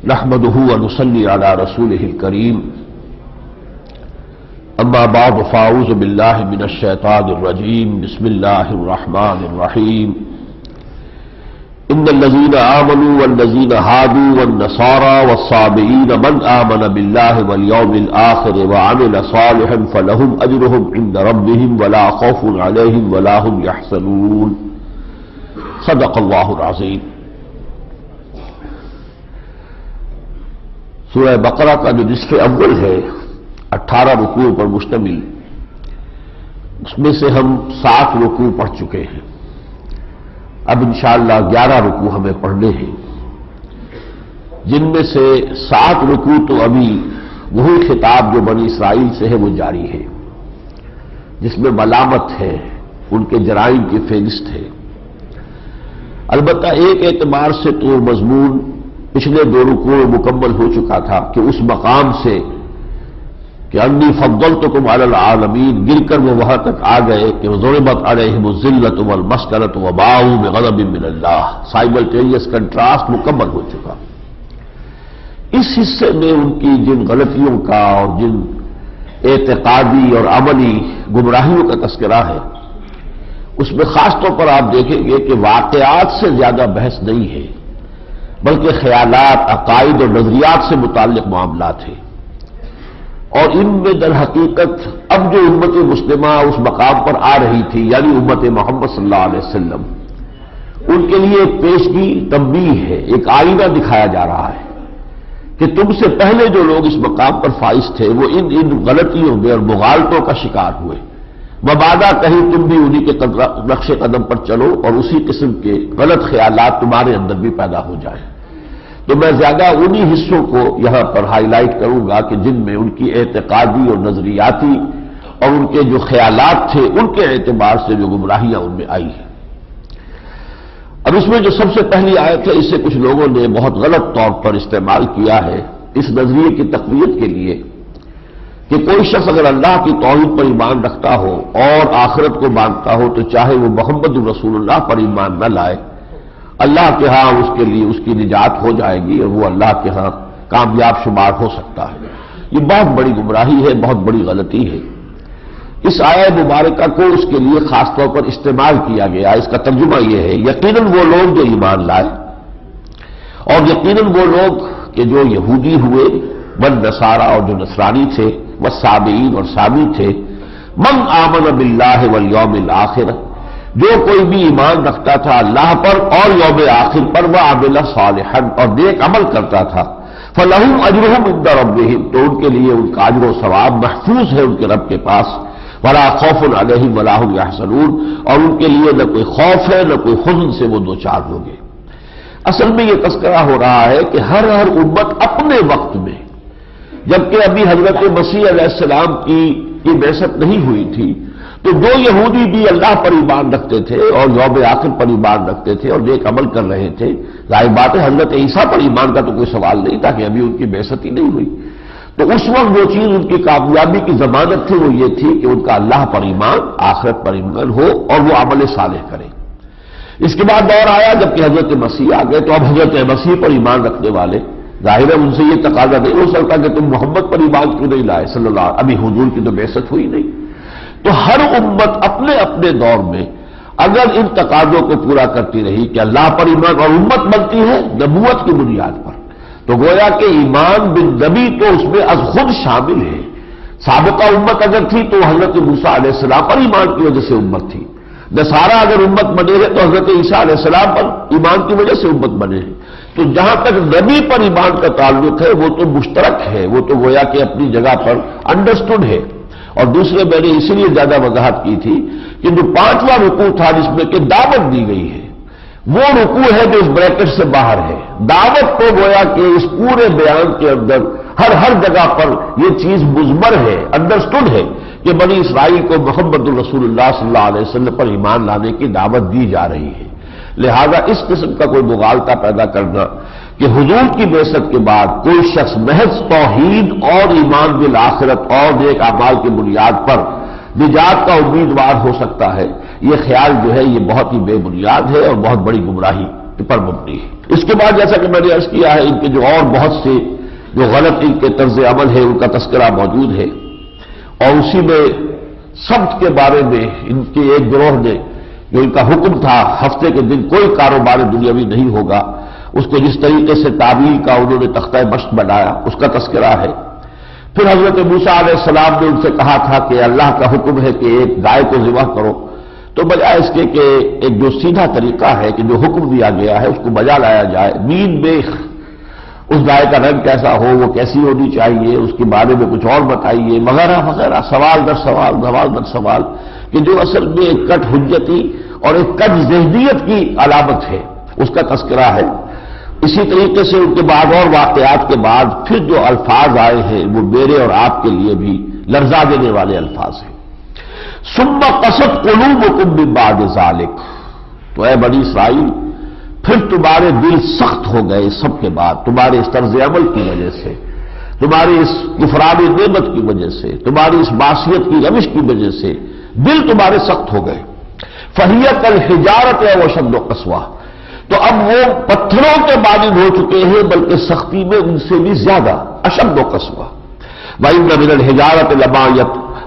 نحمده ونصلي على رسوله الكريم اما بعد فاعوذ بالله من الشيطان الرجيم بسم الله الرحمن الرحيم ان الذين آمنوا والذين هادوا والنصارى والصابئين من آمن بالله واليوم الآخر وعمل صالحا فلهم أجرهم عند ربهم ولا خوف عليهم ولا هم يحزنون صدق الله العظيم۔ سورہ بقرہ کا جو نصف اول ہے 18 رکوع پر مشتمل، اس میں سے ہم 7 رکوع پڑھ چکے ہیں۔ اب انشاءاللہ 11 رکوع ہمیں پڑھنے ہیں، جن میں سے 7 رکوع تو ابھی وہی خطاب جو بنی اسرائیل سے ہے وہ جاری ہے، جس میں ملامت ہے، ان کے جرائم کی فہرست ہے۔ البتہ ایک اعتبار سے تو مضمون پچھلے 2 رکوع مکمل ہو چکا تھا کہ اس مقام سے کہ انی فضلتکم علی العالمین گر کر وہ وہاں تک آ گئے کہ ضربت علیہم الذلۃ والمسکنۃ وباؤوا بغضب من اللہ، سائملٹینیس کنٹراسٹ مکمل ہو چکا۔ اس حصے میں ان کی جن غلطیوں کا اور جن اعتقادی اور عملی گمراہیوں کا تذکرہ ہے، اس میں خاص طور پر آپ دیکھیں گے کہ واقعات سے زیادہ بحث نہیں ہے، بلکہ خیالات، عقائد اور نظریات سے متعلق معاملات ہیں۔ اور ان میں در حقیقت اب جو امت مسلمہ اس مقام پر آ رہی تھی، یعنی امت محمد صلی اللہ علیہ وسلم، ان کے لیے ایک پیشگی تنبیہ ہے، ایک آئینہ دکھایا جا رہا ہے کہ تم سے پہلے جو لوگ اس مقام پر فائز تھے وہ ان غلطیوں میں اور مغالطوں کا شکار ہوئے، مبادا کہیں تم بھی انہی کے نقش قدم پر چلو اور اسی قسم کے غلط خیالات تمہارے اندر بھی پیدا ہو جائیں۔ تو میں زیادہ انہی حصوں کو یہاں پر ہائی لائٹ کروں گا کہ جن میں ان کی اعتقادی اور نظریاتی اور ان کے جو خیالات تھے ان کے اعتبار سے جو گمراہیاں ان میں آئی ہیں۔ اب اس میں جو سب سے پہلی آیت ہے، اسے کچھ لوگوں نے بہت غلط طور پر استعمال کیا ہے اس نظریے کی تقویت کے لیے کہ کوئی شخص اگر اللہ کی توحید پر ایمان رکھتا ہو اور آخرت کو مانتا ہو تو چاہے وہ محمد رسول اللہ پر ایمان نہ لائے، اللہ کے ہاں اس کے لیے اس کی نجات ہو جائے گی اور وہ اللہ کے ہاں کامیاب شمار ہو سکتا ہے۔ یہ بہت بڑی گمراہی ہے، بہت بڑی غلطی ہے۔ اس آیت مبارکہ کو اس کے لیے خاص طور پر استعمال کیا گیا۔ اس کا ترجمہ یہ ہے یقیناً وہ لوگ جو ایمان لائے اور یقیناً وہ لوگ کہ جو یہودی ہوئے، والنصارى اور جو نصرانی تھے، والصابئین اور صابی تھے، من آمن باللہ والیوم الآخر، جو کوئی بھی ایمان رکھتا تھا اللہ پر اور یوم آخر پر، وعمل صالحا اور نیک عمل کرتا تھا، فلہم اجرہم عند ربہم، تو ان کے لیے ان کا اجر و ثواب محفوظ ہے ان کے رب کے پاس، ولا خوف علیہم ولا هم یحزنون، اور ان کے لیے نہ کوئی خوف ہے نہ کوئی حزن سے وہ دوچار ہوں گے۔ اصل میں یہ تذکرہ ہو رہا ہے کہ ہر امت اپنے وقت میں، جبکہ ابھی حضرت مسیح علیہ السلام کی بعثت نہیں ہوئی تھی، تو جو یہودی بھی اللہ پر ایمان رکھتے تھے اور یوم آخر پر ایمان رکھتے تھے اور نیک عمل کر رہے تھے، ظاہر بات ہے حضرت عیسیٰ پر ایمان کا تو کوئی سوال نہیں تھا کہ ابھی ان کی بعثت ہی نہیں ہوئی، تو اس وقت جو چیز ان کی کامیابی کی ضمانت تھی وہ یہ تھی کہ ان کا اللہ پر ایمان، آخرت پر ایمان ہو اور وہ عمل صالح کرے۔ اس کے بعد دور آیا جبکہ حضرت مسیح آ گئے، تو اب حضرت مسیح پر ایمان رکھنے والے ظاہر ہے ان سے یہ تقاضا نہیں ہو سکتا کہ تم محمد پر ایمان کیوں نہیں لائے صلی اللہ علیہ وسلم، ابھی حضور کی تو بعثت ہوئی نہیں۔ تو ہر امت اپنے اپنے دور میں اگر ان تقاضوں کو پورا کرتی رہی کہ اللہ پر ایمان، اور امت بنتی ہے نبوت کی بنیاد پر، تو گویا کہ ایمان بالنبی تو اس میں از خود شامل ہے۔ سابقہ امت اگر تھی تو حضرت موسیٰ علیہ السلام پر ایمان کی وجہ سے امت تھی، نصارہ اگر امت بنے ہیں تو حضرت عیسیٰ علیہ السلام پر ایمان کی وجہ سے امت بنے ہیں۔ تو جہاں تک نبی پر ایمان کا تعلق ہے وہ تو مشترک ہے، وہ تو گویا کہ اپنی جگہ پر انڈرسٹوڈ ہے۔ اور دوسرے میں نے اسی لیے زیادہ وضاحت کی تھی کہ جو 5واں رکوع تھا جس میں کہ دعوت دی گئی ہے، وہ رکوع ہے جو اس بریکٹ سے باہر ہے۔ دعوت کو گویا کہ اس پورے بیان کے اندر ہر جگہ پر یہ چیز مضمر ہے، انڈرسٹوڈ ہے کہ بنی اسرائیل کو محمد الرسول اللہ صلی اللہ علیہ وسلم پر ایمان لانے کی دعوت دی جا رہی ہے۔ لہذا اس قسم کا کوئی مغالطہ پیدا کرنا کہ حضور کی بعثت کے بعد کوئی شخص محض توحید اور ایمان بالآخرت اور نیک اعمال کی بنیاد پر نجات کا امیدوار ہو سکتا ہے، یہ خیال جو ہے یہ بہت ہی بے بنیاد ہے اور بہت بڑی گمراہی پر مبنی ہے۔ اس کے بعد جیسا کہ میں نے عرض کیا ہے، ان کے جو اور بہت سے جو غلط ان کے طرز عمل ہے ان کا تذکرہ موجود ہے، اور اسی میں سبت کے بارے میں ان کے ایک گروہ نے جو ان کا حکم تھا ہفتے کے دن کوئی کاروبار دنیاوی نہیں ہوگا، اس کو جس طریقے سے تعبیر کا انہوں نے تختہ مشق بنایا اس کا تذکرہ ہے۔ پھر حضرت موسیٰ علیہ السلام نے ان سے کہا تھا کہ اللہ کا حکم ہے کہ ایک گائے کو ذبح کرو، تو بجائے اس کے کہ ایک جو سیدھا طریقہ ہے کہ جو حکم دیا گیا ہے اس کو بجا لایا جائے، مین بیخ اس گائے کا رنگ کیسا ہو، وہ کیسی ہونی چاہیے، اس کے بارے میں کچھ اور بتائیے وغیرہ وغیرہ، سوال در سوال، سوال در سوال، کہ جو اصل میں ایک کٹ حجتی اور ایک کٹ ذہنیت کی علامت ہے اس کا تذکرہ ہے۔ اسی طریقے سے ان کے بعد اور واقعات کے بعد پھر جو الفاظ آئے ہیں وہ میرے اور آپ کے لیے بھی لرزا دینے والے الفاظ ہیں۔ ثم قست قلوبکم من بعد ذلک، تو اے بنی اسرائیل پھر تمہارے دل سخت ہو گئے سب کے بعد، تمہارے اس طرز عمل کی وجہ سے، تمہاری اس کفران نعمت کی وجہ سے، تمہاری اس معصیت کی روش کی وجہ سے دل تمہارے سخت ہو گئے۔ فہی کالحجارۃ او اشد قسوۃ، تو اب وہ پتھروں کے مانند ہو چکے ہیں بلکہ سختی میں ان سے بھی زیادہ، اشد قسوۃ۔ وَإِنَّ مِنَ الْحِجَارَةِ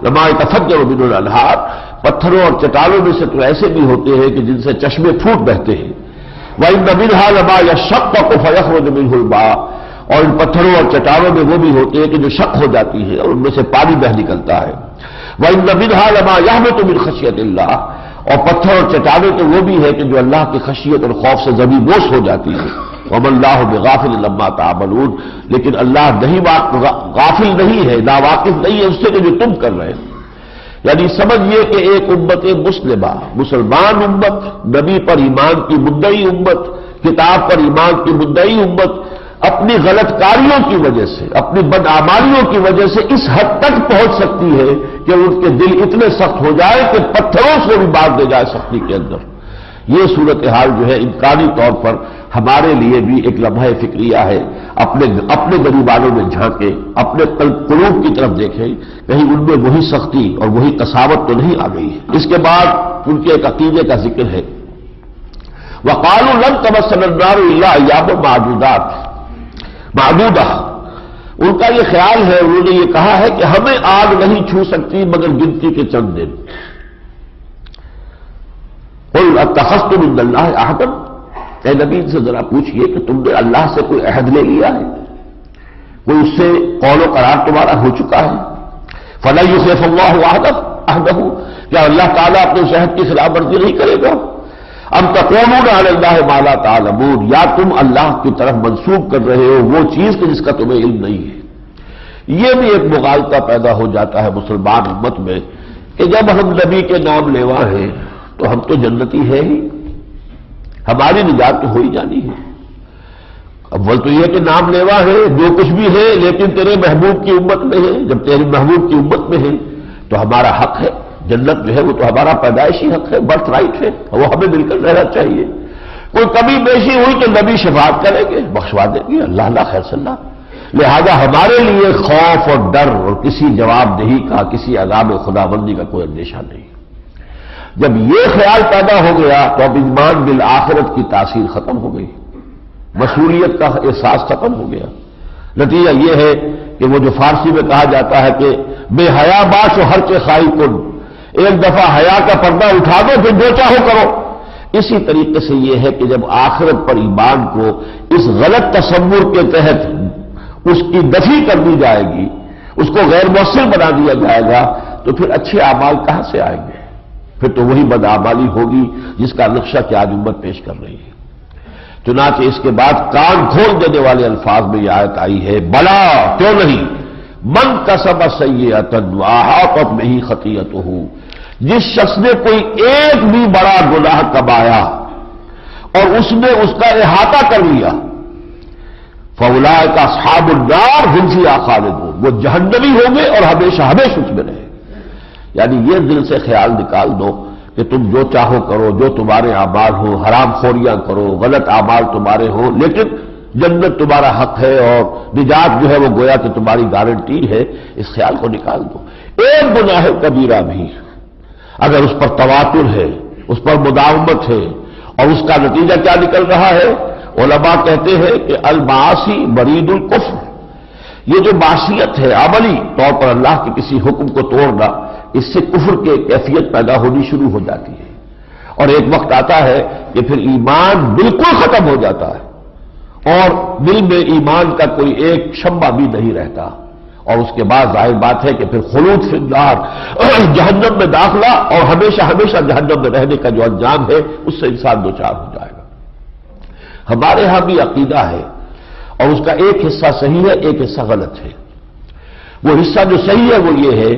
لَمَا يَتَفَجَّرُ مِنْهُ الْأَنْهَارُ، پتھروں اور چٹانوں میں سے تو ایسے بھی ہوتے ہیں کہ جن سے چشمے پھوٹ بہتے ہیں۔ وَإِنَّ مِنْهَا لَمَا يَشَّقَّقُ فَيَخْرُجُ مِنْهُ الْمَاءُ، اور ان پتھروں اور چٹانوں میں وہ بھی ہوتے ہیں کہ جو شق ہو جاتی ہے اور ان میں سے پانی بہ نکلتا ہے۔ وَإِنَّ مِنْهَا لَمَا يَهْبِطُ مِنْ خَشْيَةِ اللَّهِ، اور پتھر اور چٹانیں تو وہ بھی ہے کہ جو اللہ کی خشیت اور خوف سے زمین بوس ہو جاتی ہے۔ وَمَا اللَّهُ بِغَافِلٍ عَمَّا تَعْمَلُونَ، لیکن اللہ غافل نہیں ہے، ناواقف نہیں ہے اس سے کہ جو تم کر رہے ہیں۔ یعنی سمجھئے کہ ایک امت مسلمہ، مسلمان امت، نبی پر ایمان کی مدعی امت، کتاب پر ایمان کی مدعی امت، اپنی غلط کاریوں کی وجہ سے، اپنی بدعمالیوں کی وجہ سے اس حد تک پہنچ سکتی ہے کہ ان کے دل اتنے سخت ہو جائے کہ پتھروں سے بھی باندھ دے جائے سختی کے اندر۔ یہ صورتحال جو ہے امکانی طور پر ہمارے لیے بھی ایک لمحہ فکریہ ہے، اپنے گریبانوں میں جھانکیں، اپنے قلوب کی طرف دیکھیں، کہیں ان میں وہی سختی اور وہی قساوت تو نہیں آ گئی ہے۔ اس کے بعد ان کے ایک عقیدے کا ذکر ہے، وَقَالُوا لَن تَمَسَّنَا النَّارُ إِلَّا أَيَّامًا معدودہ، ان کا یہ خیال ہے، انہوں نے یہ کہا ہے کہ ہمیں آگ نہیں چھو سکتی مگر گنتی کے چند دن۔ قُلْ اتَّخَذْتُم مِّنَ اللَّهِ عَهْدًا، اے نبی سے ذرا پوچھئے کہ تم نے اللہ سے کوئی عہد لے لیا ہے، کوئی اس سے قول و قرار تمہارا ہو چکا ہے؟ فَلَن يُخْلِفَ اللَّهُ عَهْدَهُ، کیا اللہ تعالیٰ اپنے عہد کی خلاف ورزی نہیں کرے گا؟ ام تقولون علی اللہ ما لا تعلمون، یا تم اللہ کی طرف منسوب کر رہے ہو وہ چیز کہ جس کا تمہیں علم نہیں ہے۔ یہ بھی ایک مغالطہ پیدا ہو جاتا ہے مسلمان امت میں کہ جب ہم نبی کے نام لیوا ہیں تو ہم تو جنتی ہے ہی، ہماری نجات تو ہو ہی جانی ہے۔ اول تو یہ کہ نام لیوا ہے، جو کچھ بھی ہے لیکن تیرے محبوب کی امت میں ہے، جب تیرے محبوب کی امت میں ہے تو ہمارا حق ہے، جنت جو ہے وہ تو ہمارا پیدائشی حق ہے، برتھ رائٹ ہے، وہ ہمیں مل کر رہنا چاہیے۔ کوئی کمی بیشی ہوئی تو نبی شفاعت کریں گے، بخشوا دیں گے، اللہ اللہ خیر صلی اللہ۔ لہذا ہمارے لیے خوف اور ڈر اور کسی جواب دہی کا، کسی عذاب خدا بندی کا کوئی اندیشہ نہیں۔ جب یہ خیال پیدا ہو گیا تو اب ایمان بالآخرت کی تاثیر ختم ہو گئی، مسئولیت کا احساس ختم ہو گیا۔ نتیجہ یہ ہے کہ وہ جو فارسی میں کہا جاتا ہے کہ بے حیا باش و ہر چے خائی کن، ایک دفعہ حیا کا پردہ اٹھا دو پھر جو چاہو کرو۔ اسی طریقے سے یہ ہے کہ جب آخرت پر ایمان کو اس غلط تصور کے تحت اس کی دفی کر دی جائے گی، اس کو غیر مؤثر بنا دیا جائے گا، تو پھر اچھے اعمال کہاں سے آئیں گے؟ پھر تو وہی بدعمالی ہوگی جس کا نقشہ کہ آج امت پیش کر رہی ہے۔ چنانچہ اس کے بعد کان کھول دینے والے الفاظ میں یہ آیت آئی ہے، بلا کیوں نہیں، من کسب سیئۃ واحاطت بہ خطیئتہ، جس شخص نے کوئی ایک بھی بڑا گناہ کمایا اور اس نے اس کا احاطہ کر لیا، فاولئک اصحاب النار ھم فیھا خالدون، وہ جہنمی ہوں گے اور ہمیشہ ہمیشہ اس میں رہیں۔ یعنی یہ دل سے خیال نکال دو کہ تم جو چاہو کرو، جو تمہارے اعمال ہو، حرام خوریاں کرو، غلط اعمال تمہارے ہو، لیکن جنت تمہارا حق ہے اور نجات جو ہے وہ گویا کہ تمہاری گارنٹی ہے۔ اس خیال کو نکال دو۔ ایک گناہ کبیرہ بھی اگر اس پر تواتر ہے، اس پر مداومت ہے اور اس کا نتیجہ کیا نکل رہا ہے؟ علماء کہتے ہیں کہ المعاصی برید الکفر، یہ جو معصیت ہے عملی طور پر اللہ کے کسی حکم کو توڑنا، اس سے کفر کی کیفیت پیدا ہونی شروع ہو جاتی ہے، اور ایک وقت آتا ہے کہ پھر ایمان بالکل ختم ہو جاتا ہے اور دل میں ایمان کا کوئی ایک شمع بھی نہیں رہتا، اور اس کے بعد ظاہر بات ہے کہ پھر خلود فی النار، جہنم میں داخلہ اور ہمیشہ ہمیشہ جہنم میں رہنے کا جو انجام ہے اس سے انسان دوچار ہو جائے گا۔ ہمارے ہاں بھی عقیدہ ہے، اور اس کا ایک حصہ صحیح ہے، ایک حصہ غلط ہے۔ وہ حصہ جو صحیح ہے وہ یہ ہے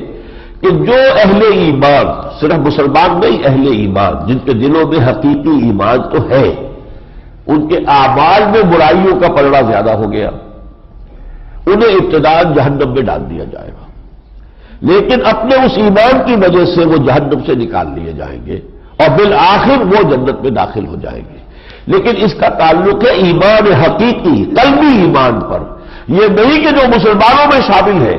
کہ جو اہل ایمان، صرف مسلمان نہیں، اہل ایمان جن کے دلوں میں حقیقی ایمان تو ہے، ان کے اعمال میں برائیوں کا پلڑا زیادہ ہو گیا، انہیں ابتداءً جہنم میں ڈال دیا جائے گا، لیکن اپنے اس ایمان کی وجہ سے وہ جہنم سے نکال لیے جائیں گے اور بالآخر وہ جنت میں داخل ہو جائیں گے۔ لیکن اس کا تعلق ہے ایمان حقیقی قلبی ایمان پر، یہ نہیں کہ جو مسلمانوں میں شامل ہے،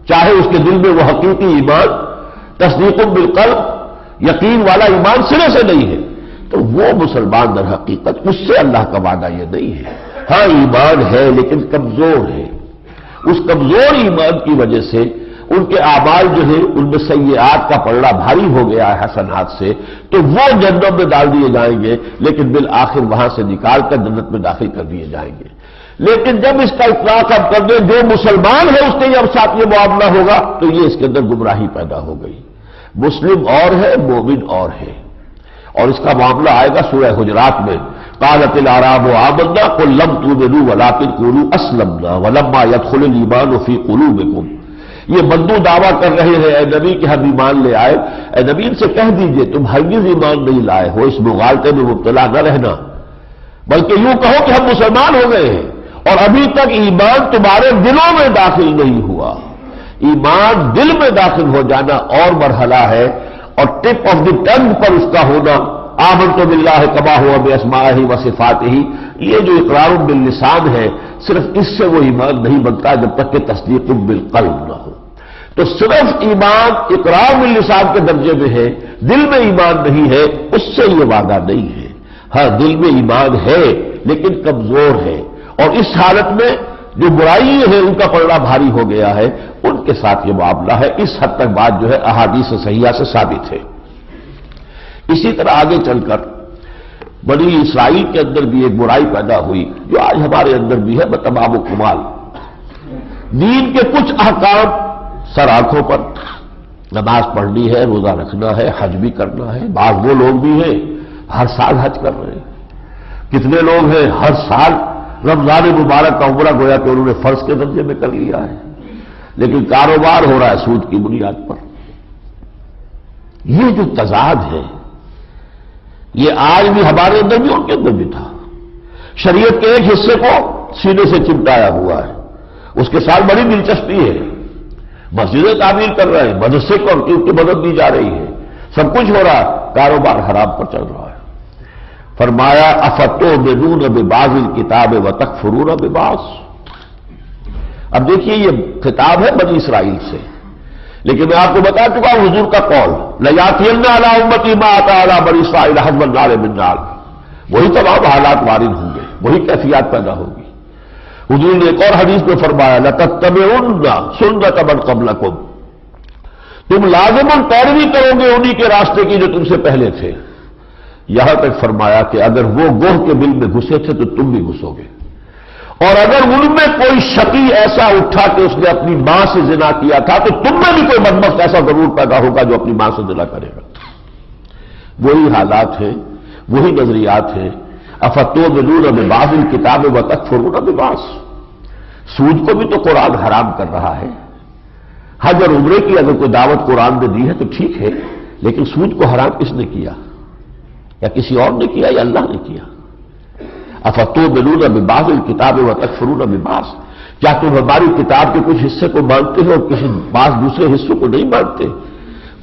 چاہے اس کے دل میں وہ حقیقی ایمان، تصدیق بالقلب، یقین والا ایمان سرے سے نہیں ہے، تو وہ مسلمان در حقیقت اس سے اللہ کا وعدہ یہ نہیں ہے۔ ہاں ایمان ہے لیکن کمزور ہے، اس کمزور ایمان کی وجہ سے ان کے اعمال جو ہے ان میں سیئات کا پلڑا بھاری ہو گیا ہے حسنات سے، تو وہ جنت میں ڈال دیے جائیں گے، لیکن بالآخر وہاں سے نکال کر جنت میں داخل کر دیے جائیں گے۔ لیکن جب اس کا اطلاق ہم کر دیں جو مسلمان ہے اس کے جب ساتھ یہ معاملہ ہوگا تو یہ اس کے اندر گمراہی پیدا ہو گئی۔ مسلم اور ہے، مومن اور ہے، اور اس کا معاملہ آئے گا سورہ حجرات میں، قالت الاعراب آمنا قل لم تؤمنوا ولکن قولوا اسلمنا ولما يدخل الايمان في قلوبكم۔ یہ بدو دعویٰ کر رہے ہیں اے نبی کہ ہم ایمان لے آئے، اے نبی ان سے کہہ دیجئے تم ہرگز ایمان نہیں لائے ہو، اس مغالطے میں مبتلا نہ رہنا، بلکہ یوں کہو کہ ہم مسلمان ہو گئے ہیں اور ابھی تک ایمان تمہارے دلوں میں داخل نہیں ہوا۔ ایمان دل میں داخل ہو جانا اور مرحلہ ہے، اور ٹپ آف دی ٹنگ پر اس کا ہونا، آمنت باللہ کما ہوا باسمائہ و صفاتہ، یہ جو اقرار باللسان ہے صرف اس سے وہ ایمان نہیں بنتا جب تک کہ تصدیق بالقلب نہ ہو۔ تو صرف ایمان اقرار باللسان کے درجے میں ہے، دل میں ایمان نہیں ہے، اس سے یہ وعدہ نہیں ہے۔ ہاں دل میں ایمان ہے لیکن کمزور ہے، اور اس حالت میں جو برائی ہے ان کا پلڑا بھاری ہو گیا ہے، ان کے ساتھ یہ معاملہ ہے۔ اس حد تک بات جو ہے احادیث صحیحہ سے ثابت ہے۔ اسی طرح آگے چل کر بنی اسرائیل کے اندر بھی ایک برائی پیدا ہوئی جو آج ہمارے اندر بھی ہے بتمام و کمال۔ دین کے کچھ احکام سر آنکھوں پر، نماز پڑھنی ہے، روزہ رکھنا ہے، حج بھی کرنا ہے، بعض وہ لوگ بھی ہیں ہر سال حج کر رہے ہیں، کتنے لوگ ہیں ہر سال رمضان مبارک کا عمرہ گویا کہ انہوں نے فرض کے درجے میں کر لیا ہے، لیکن کاروبار ہو رہا ہے سود کی بنیاد پر۔ یہ جو تضاد ہے یہ آج بھی ہمارے اندر بھی ان کے اندر بھی تھا۔ شریعت کے ایک حصے کو سینے سے چمٹایا ہوا ہے، اس کے ساتھ بڑی دلچسپی ہے، مسجدیں تعمیر کر رہے ہیں، مدرسے کو ان کی مدد دی جا رہی ہے، سب کچھ ہو رہا ہے، کاروبار حرام پر چل رہا ہے۔ فرمایا افتؤمنون ببعض الکتاب وتکفرون ببعض۔ اب دیکھیے یہ خطاب ہے بنی اسرائیل سے، لیکن میں آپ کو بتا چکا ہوں حضور کا قول لیاتین علی امتی ما اتی علی بنی اسرائیل حزب النار من نار، وہی تمام حالات وارد ہوں گے، وہی کیفیات پیدا ہوگی۔ حضور نے ایک اور حدیث میں فرمایا لتتبعن سنت من قبلکم، تم لازماً پیروی کرو گے انہی کے راستے کی جو تم سے پہلے تھے، یہاں تک فرمایا کہ اگر وہ گوہ کے بل میں گھسے تھے تو تم بھی گھسو گے، اور اگر ان میں کوئی شقی ایسا اٹھا کہ اس نے اپنی ماں سے زنا کیا تھا تو تم میں بھی کوئی بدبخت ایسا ضرور پیدا ہوگا جو اپنی ماں سے زنا کرے گا۔ وہی حالات ہیں، وہی نظریات ہیں۔ افتؤمنون ببعض الکتاب وتکفرون ببعض، سود کو بھی تو قرآن حرام کر رہا ہے۔ حج اور عمرے کی اگر کوئی دعوت قرآن نے دی ہے تو ٹھیک ہے، لیکن سود کو حرام کس نے کیا؟ یا کسی اور نے کیا یا اللہ نے کیا؟ افتؤمنون ببعض الکتاب وتکفرون ببعض، کیا تم ہماری کتاب کے کچھ حصے کو مانتے ہو اور کسی بعض دوسرے حصوں کو نہیں مانتے؟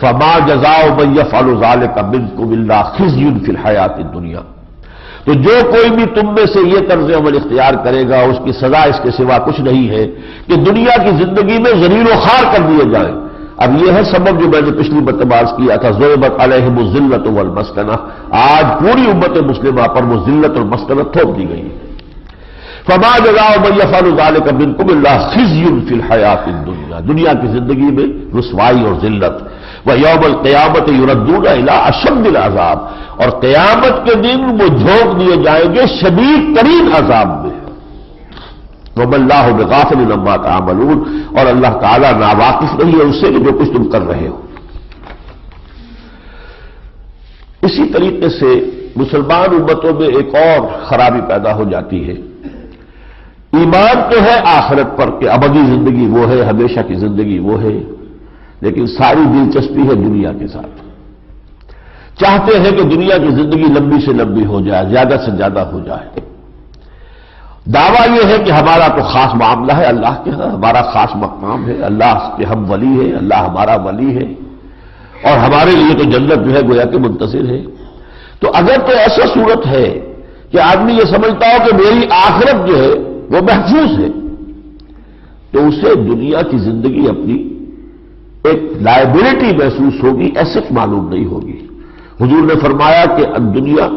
فما جزاء من يفعل ذلك منكم الا خزي في الحیات الدنیا، تو جو کوئی بھی تم میں سے یہ طرز عمل اختیار کرے گا اس کی سزا اس کے سوا کچھ نہیں ہے کہ دنیا کی زندگی میں ذلیل و خوار کر دیے جائیں، اب یہ ہے سبب جو میں نے پچھلی مرتبہ عرض کیا تھا، ضربت علیہم الذلۃ والمسکنہ، آج پوری امت مسلمہ پر وہ ذلت اور مسکنت تھوپ دی گئی ہے۔ فما جزاء من يفعل ذلك منكم الا خزي في الحیاۃ الدنیا، دنیا کی زندگی میں رسوائی اور ذلت، ویوم القیامۃ یردون الی اشد العذاب، اور قیامت کے دن وہ جھونک دیے جائیں گے شدید ترین عذاب میں۔ وما اللہ بغافل عما تعملون، اور اللہ تعالیٰ ناواقف نہیں ہے اس سے کہ جو کچھ تم کر رہے ہو۔ اسی طریقے سے مسلمان امتوں میں ایک اور خرابی پیدا ہو جاتی ہے۔ ایمان تو ہے آخرت پر کہ ابدی زندگی وہ ہے، ہمیشہ کی زندگی وہ ہے، لیکن ساری دلچسپی ہے دنیا کے ساتھ۔ چاہتے ہیں کہ دنیا کی زندگی لمبی سے لمبی ہو جائے، زیادہ سے زیادہ ہو جائے۔ دعویٰ یہ ہے کہ ہمارا تو خاص معاملہ ہے اللہ کے ہاں، ہمارا خاص مقام ہے، اللہ کے ہم ولی ہے، اللہ ہمارا ولی ہے، اور ہمارے لیے تو جنت جو ہے گویا کہ منتظر ہے۔ تو اگر تو ایسا صورت ہے کہ آدمی یہ سمجھتا ہو کہ میری آخرت جو ہے وہ محفوظ ہے، تو اسے دنیا کی زندگی اپنی ایک لائبلٹی محسوس ہوگی، ایسٹ معلوم نہیں ہوگی۔ حضور نے فرمایا کہ الدنیا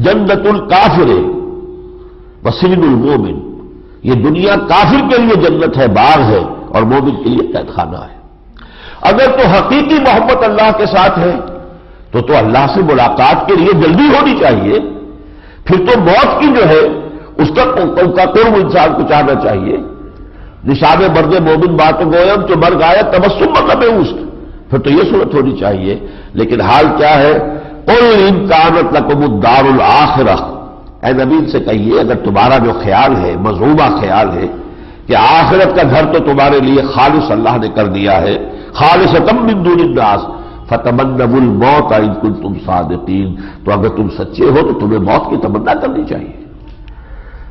جنت الکافر وسجن المومن، یہ دنیا کافر کے لیے جنت ہے، باغ ہے، اور مومن کے لیے قید خانہ ہے۔ اگر تو حقیقی محبت اللہ کے ساتھ ہے تو اللہ سے ملاقات کے لیے جلدی ہونی چاہیے، پھر تو موت کی جو ہے اس کا قرب انسان کو چاہنا چاہیے۔ نشان مرد مومن بات گویم جو مرگ آیا تبسم مطلب است، پھر تو یہ صورت ہونی چاہیے۔ لیکن حال کیا ہے؟ قل ان کانت لکم الدار الآخرہ، اے نبی سے کہیے اگر تمہارا جو خیال ہے، مذمومہ خیال ہے کہ آخرت کا گھر تو تمہارے لیے خالص اللہ نے کر دیا ہے، خالصۃ من دون الناس، فتمنوا الموت ان کنتم صادقین، تو اگر تم سچے ہو تو تمہیں موت کی تمنا کرنی چاہیے۔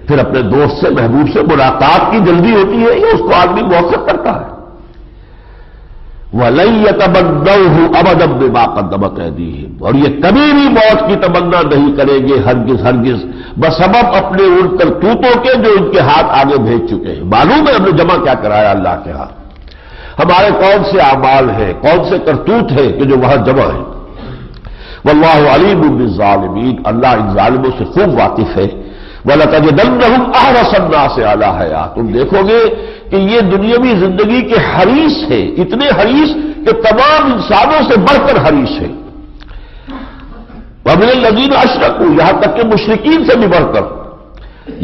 پھر اپنے دوست سے، محبوب سے ملاقات کی جلدی ہوتی ہے، یہ اس کو آدمی موقف کرتا ہے۔ وَلَن يَتَمَنَّوْهُ أَبَدًا بِمَا قَدَّمَتْ أَيْدِيهِمْ، اور یہ کبھی بھی موت کی تمنا نہیں کریں گے ہرگز ہرگز، بسبب اپنے ان کرتوتوں کے جو ان کے ہاتھ آگے بھیج چکے ہیں۔ معلوم ہے ہم نے جمع کیا کرایا اللہ کے ہاتھ، ہمارے کون سے اعمال ہیں، کون سے کرتوت ہیں کہ جو وہاں جمع ہیں۔ واللہ علیم بالظالمین، اللہ ان ظالموں سے خوب واقف ہے۔ وَلَتَجِدَنَّهُمْ أَحْرَصَ النَّاسِ عَلَىٰ حَيَاةٍ، تم دیکھو گے کہ یہ دنیاوی زندگی کے حریص ہے، اتنے حریص کہ تمام انسانوں سے بڑھ کر حریص ہے۔ وَمِنَ الَّذِينَ أَشْرَكُوا، یہاں تک کہ مشرکین سے بھی بڑھ کر۔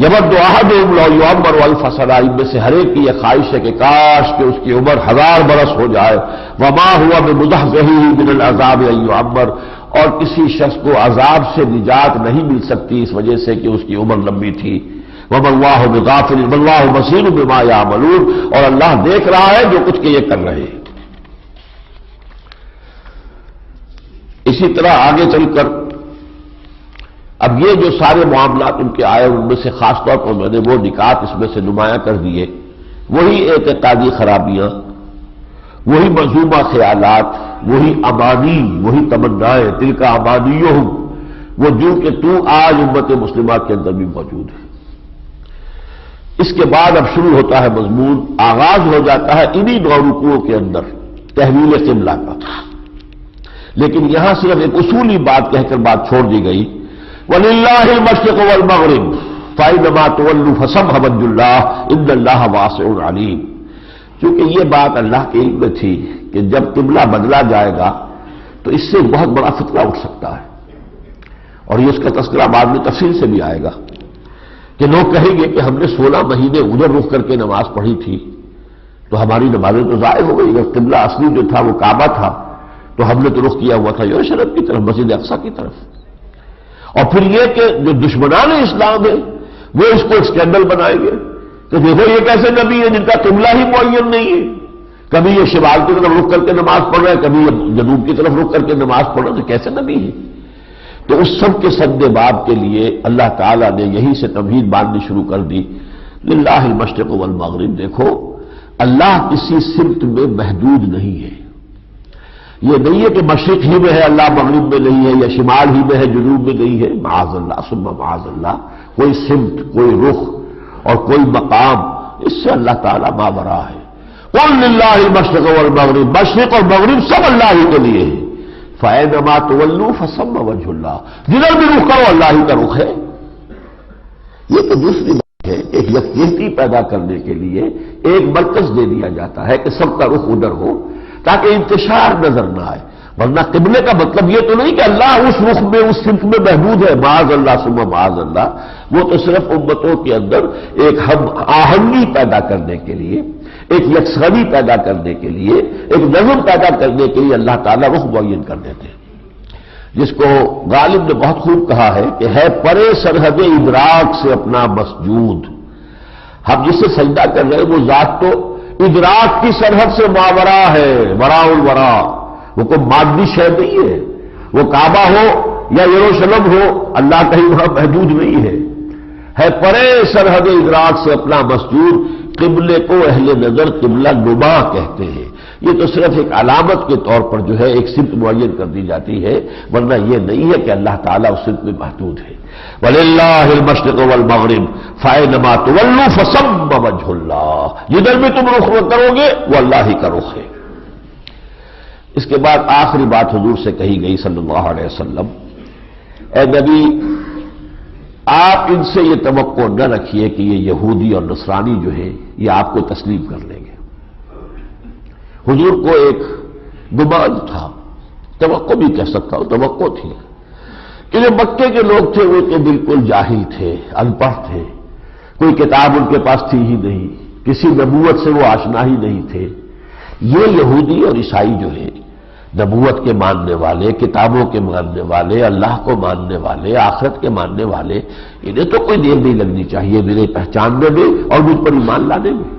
يَوَدُّ أَحَدُهُمْ لَوْ يُعَمَّرُ أَلْفَ سَنَةٍ، ان میں سے ہر ایک کی یہ خواہش ہے کہ کاش کہ اس کی عمر 1000 برس ہو جائے۔ وَمَا هُوَ بِمُزَحْزِحِهِ مِنَ الْعَذَابِ أَن يُعَمَّرَ، اور کسی شخص کو عذاب سے نجات نہیں مل سکتی اس وجہ سے کہ اس کی عمر لمبی تھی۔ وَمَا اللَّهُ بِغَافِلٍ وَاللَّهُ بَصِيرٌ بِمَا يَعْمَلُونَ، اور اللہ دیکھ رہا ہے جو کچھ کہ یہ کر رہے ہیں۔ اسی طرح آگے چل کر اب یہ جو سارے معاملات ان کے آئے ان میں سے خاص طور پر میں نے وہ نکات اس میں سے نمایاں کر دیے، وہی اعتقادی خرابیاں، وہی منظومہ خیالات، وہی امانی، وہی تمنائیں، تلک امانیہم، وہ جو کہ تو آج امت مسلمہ کے اندر بھی موجود ہے۔ اس کے بعد اب شروع ہوتا ہے مضمون، آغاز ہو جاتا ہے انہی 9 رکوعوں کے اندر تحویل قبلہ کا، لیکن یہاں صرف ایک اصولی بات کہہ کر بات چھوڑ دی گئی، وَلِلَّهِ الْمَشْرِقُ وَالْمَغْرِبُ فَأَيْنَمَا تُوَلُّوا فَثَمَّ وَجْهُ اللَّهِ إِنَّ اللَّهَ وَاسِعٌ عَلِيمٌ، چونکہ یہ بات اللہ کے علم میں تھی کہ جب قبلہ بدلا جائے گا تو اس سے بہت بڑا فتنہ اٹھ سکتا ہے، اور یہ اس کا تذکرہ بعد میں تفصیل سے بھی آئے گا کہ لوگ کہیں گے کہ ہم نے 16 مہینے ادھر رخ کر کے نماز پڑھی تھی تو ہماری نمازیں تو ضائع ہو گئی، اگر قبلہ اصلی جو تھا وہ کعبہ تھا تو ہم نے تو رخ کیا ہوا تھا یروشلم کی طرف، مسجد اقصیٰ کی طرف۔ اور پھر یہ کہ جو دشمنان اسلام ہے وہ اس کو اسکینڈل بنائیں گے کہ دیکھو یہ کیسے نبی ہے جن کا قبلہ ہی معین نہیں ہے، کبھی یہ شمال کی طرف رخ کر کے نماز پڑھ رہا ہے، کبھی یہ جنوب کی طرف رخ کر کے نماز پڑھ رہا ہے، تو کیسے نبی ہے؟ تو اس سب کے سد باب کے لیے اللہ تعالیٰ نے یہیں سے تمہید باندھنی شروع کر دی، للہ المشرق والمغرب، دیکھو اللہ کسی سمت میں محدود نہیں ہے، یہ نہیں ہے کہ مشرق ہی میں ہے اللہ مغرب میں نہیں ہے، یا شمال ہی میں ہے جنوب میں نہیں ہے، معاذ اللہ ثم معاذ اللہ، کوئی سمت، کوئی رخ اور کوئی مقام اس سے اللہ تعالیٰ ماورا ہے۔ قل للہ المشرق والمغرب، مشرق اور مغرب سب اللہ ہی کے لیے ہے، فَأَيْنَمَا تُوَلُّوا فَثَمَّ وَجْهُ اللَّهِ، جدھر بھی رخ کرو اللہ ہی کا رخ ہے۔ یہ تو دوسری بات ہے، ایک یکجہتی پیدا کرنے کے لیے ایک مرکز دے دیا جاتا ہے کہ سب کا رخ ادھر ہو تاکہ انتشار نظر نہ آئے، ورنہ قبلے کا مطلب یہ تو نہیں کہ اللہ اس رخ میں اس سمت میں محدود ہے، معاذ اللہ ثم معاذ اللہ، وہ تو صرف امتوں کے اندر ایک ہم آہنگی پیدا کرنے کے لیے، ایک یکسانی پیدا کرنے کے لیے، ایک نظم پیدا کرنے کے لیے اللہ تعالیٰ رخ معین کر دیتے ہیں، جس کو غالب نے بہت خوب کہا ہے کہ ہے پرے سرحد ادراک سے اپنا مسجود۔ ہم جس سے سجدہ کر رہے ہیں وہ ذات تو ادراک کی سرحد سے ماورا ہے، وراء الورا، وہ کوئی مادی شے نہیں ہے، وہ کعبہ ہو یا یروشلم ہو، اللہ کہیں وہاں محدود نہیں ہے پرے سرحد ادراک سے اپنا مسجود۔ قبلے کو اہل نظر قبلہ نما کہتے ہیں، یہ تو صرف ایک علامت کے طور پر جو ہے ایک سمت معین کر دی جاتی ہے، ورنہ یہ نہیں ہے کہ اللہ تعالیٰ اس سمت میں محدود ہے۔ وَلِلَّهِ الْمَشْرِقُ وَالْمَغْرِبُ فَأَيْنَمَا تُوَلُّوا فَثَمَّ وَجْهُ اللَّهِ، جدھر بھی تم رخ کرو گے وہ اللہ ہی کا رخ ہے۔ اس کے بعد آخری بات حضور سے کہی گئی صلی اللہ علیہ وسلم، اے نبی آپ ان سے یہ توقع نہ رکھیے کہ یہ یہودی اور نصرانی جو ہے یہ آپ کو تسلیم کر لیں گے۔ حضور کو ایک گمان تھا، توقع بھی کہہ سکتا ہوں، توقع تھی کہ جو مکے کے لوگ تھے وہ تو بالکل جاہل تھے، ان پڑھ تھے، کوئی کتاب ان کے پاس تھی ہی نہیں، کسی نبوت سے وہ آشنا ہی نہیں تھے۔ یہ یہودی اور عیسائی جو ہے نبوت کے ماننے والے، کتابوں کے ماننے والے، اللہ کو ماننے والے، آخرت کے ماننے والے، انہیں تو کوئی دیر نہیں لگنی چاہیے میرے پہچاننے میں اور مجھ پر ایمان لانے میں۔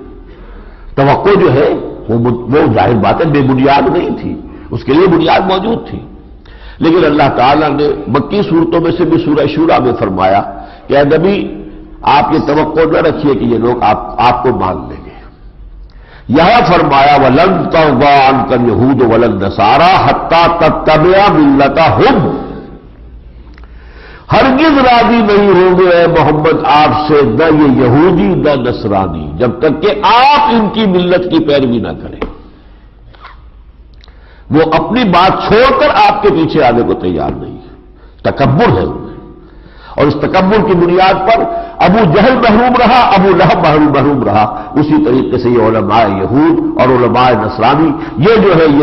توقع جو ہے وہ ظاہر بات ہے بے بنیاد نہیں تھی، اس کے لیے بنیاد موجود تھی، لیکن اللہ تعالیٰ نے مکی صورتوں میں سے بھی سورہ شورى میں فرمایا کہ اے نبی آپ یہ توقع نہ رکھیے کہ یہ لوگ آپ کو مان لیں گے۔ یہاں فرمایا وَلَن تَرْضَىٰ عَنكَ الْيَهُودُ وَلَا النَّصَارَىٰ حَتَّىٰ تَتَّبِعَ مِلَّتَهُمْ، ہرگز راضی نہیں ہوں گے اے محمد آپ سے نہ یہ یہودی نہ نصرانی جب تک کہ آپ ان کی ملت کی پیروی نہ کریں۔ وہ اپنی بات چھوڑ کر آپ کے پیچھے آنے کو تیار نہیں ہے، تکبر ہے ان میں، اور اس تکبر کی بنیاد پر ابو جہل محروم رہا، ابو لہب محروم رہا، اسی طریقے سے یہ علماء یہود اور علماء نصرانی یہ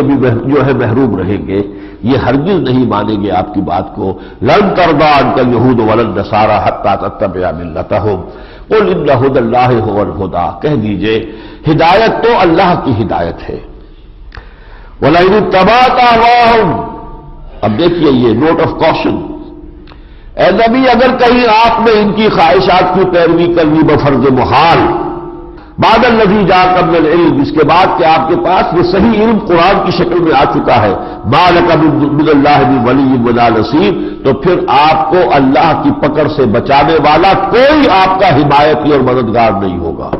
بھی جو ہے محروم رہیں گے، یہ ہرگز نہیں مانیں گے آپ کی بات کو۔ لن ترضى عنك اليهود ولا النصارى حتى تتبع ملتهم قل ان هدى الله هو الهدى، کہہ دیجئے ہدایت تو اللہ کی ہدایت ہے۔ وَلَئِنِ اتَّبَعْتَ أَهْوَاءَهُمْ، اب دیکھیے یہ نوٹ آف کاشن، اے نبی اگر کہیں آپ نے ان کی خواہشات کی پیروی کرنی بفرض محال، بعد الذی جاءک من العلم، اس کے بعد کہ آپ کے پاس یہ صحیح علم قرآن کی شکل میں آ چکا ہے، ما لک من اللہ من ولی ولا نصیر، تو پھر آپ کو اللہ کی پکڑ سے بچانے والا کوئی آپ کا حمایتی اور مددگار نہیں ہوگا۔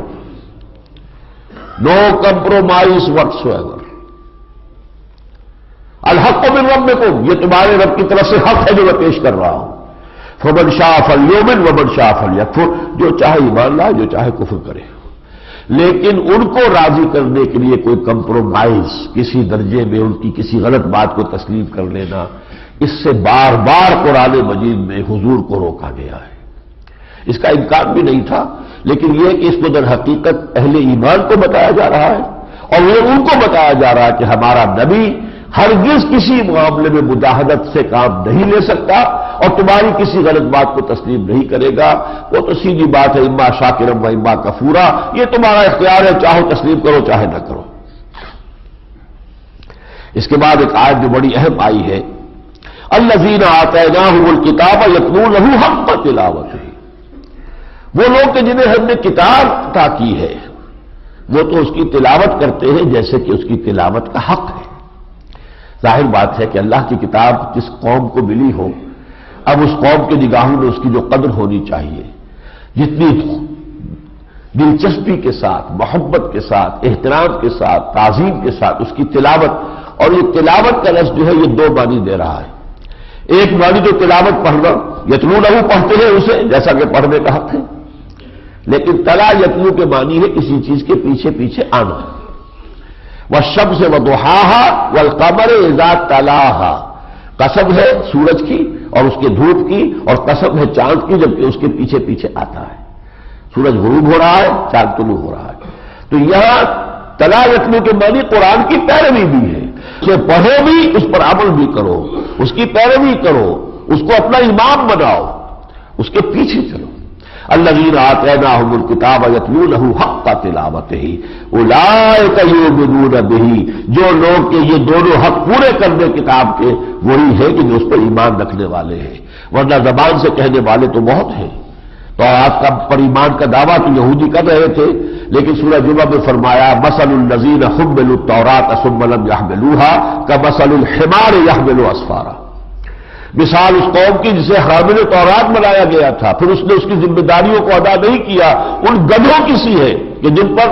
نو کمپرومائز واٹس ایور، الحق من ربکم، یہ تمہارے رب کی طرف سے حق ہے جو میں پیش کر رہا ہوں۔ فمن شاء فلیؤمن ومن شاء فلیکفر، جو چاہے ایمان لائے جو چاہے کفر کرے، لیکن ان کو راضی کرنے کے لیے کوئی کمپرومائز کسی درجے میں ان کی کسی غلط بات کو تسلیم کر لینا، اس سے بار بار قرآن مجید میں حضور کو روکا گیا ہے۔ اس کا امکان بھی نہیں تھا، لیکن یہ کہ اس کو در حقیقت اہل ایمان کو بتایا جا رہا ہے، اور وہ ان کو بتایا جا رہا ہے کہ ہمارا نبی ہرگز کسی معاملے میں مجاہدت سے کام نہیں لے سکتا اور تمہاری کسی غلط بات کو تسلیم نہیں کرے گا، وہ تو سیدھی بات ہے، اما شاکرم و اما کفورا، یہ تمہارا اختیار ہے، چاہو تسلیم کرو چاہے نہ کرو۔ اس کے بعد ایک آیت جو بڑی اہم آئی ہے، الذین آتیناہم الکتاب یتلونہ حق تلاوتہ، وہ لوگ کہ جنہیں ہم نے کتاب عطا کی ہے وہ تو اس کی تلاوت کرتے ہیں جیسے کہ اس کی تلاوت کا حق ہے۔ ظاہر بات ہے کہ اللہ کی کتاب جس قوم کو ملی ہو، اب اس قوم کے نگاہوں میں اس کی جو قدر ہونی چاہیے، جتنی دلچسپی کے ساتھ، محبت کے ساتھ، احترام کے ساتھ، تعظیم کے ساتھ اس کی تلاوت، اور یہ تلاوت کا لفظ جو ہے یہ دو معنی دے رہا ہے۔ ایک معنی جو تلاوت پڑھنا، یتلونہ پڑھتے ہیں اسے جیسا کہ پڑھنے کا حق ہے، لیکن تلا یتلو کے معنی ہے کسی چیز کے پیچھے پیچھے آنا، والشمس وضحاها والقمر اذا تلاها، قسم ہے سورج کی اور اس کے دھوپ کی، اور قسم ہے چاند کی جبکہ اس کے پیچھے پیچھے آتا ہے۔ سورج غروب ہو رہا ہے، چاند طلوع ہو رہا ہے۔ تو یہاں تلا یتلو کے معنی قرآن کی پیروی بھی ہے، اسے پڑھو بھی، اس پر عمل بھی کرو، اس کی پیروی کرو، اس کو اپنا امام بناؤ، اس کے پیچھے چلو۔ الذین آتیناہم الکتاب یتلونہ حق تلاوتہ اولئک یؤمنون بہ، جو لوگ کہ یہ دونوں حق پورے کرنے کتاب کے وہی ہے کہ جو اس پر ایمان رکھنے والے ہیں، ورنہ زبان سے کہنے والے تو بہت ہیں۔ تو آج کا پر ایمان کا دعویٰ تو یہودی کر رہے تھے، لیکن سورہ جمعہ میں فرمایا مثل الذین حملوا التوراۃ ثم لم یحملوها کمثل الحمار یحمل اسفارا، مثال اس قوم کی جسے حامل تورات بنایا گیا تھا، پھر اس نے اس کی ذمہ داریوں کو ادا نہیں کیا، ان گدھوں کی سی ہے کہ جن پر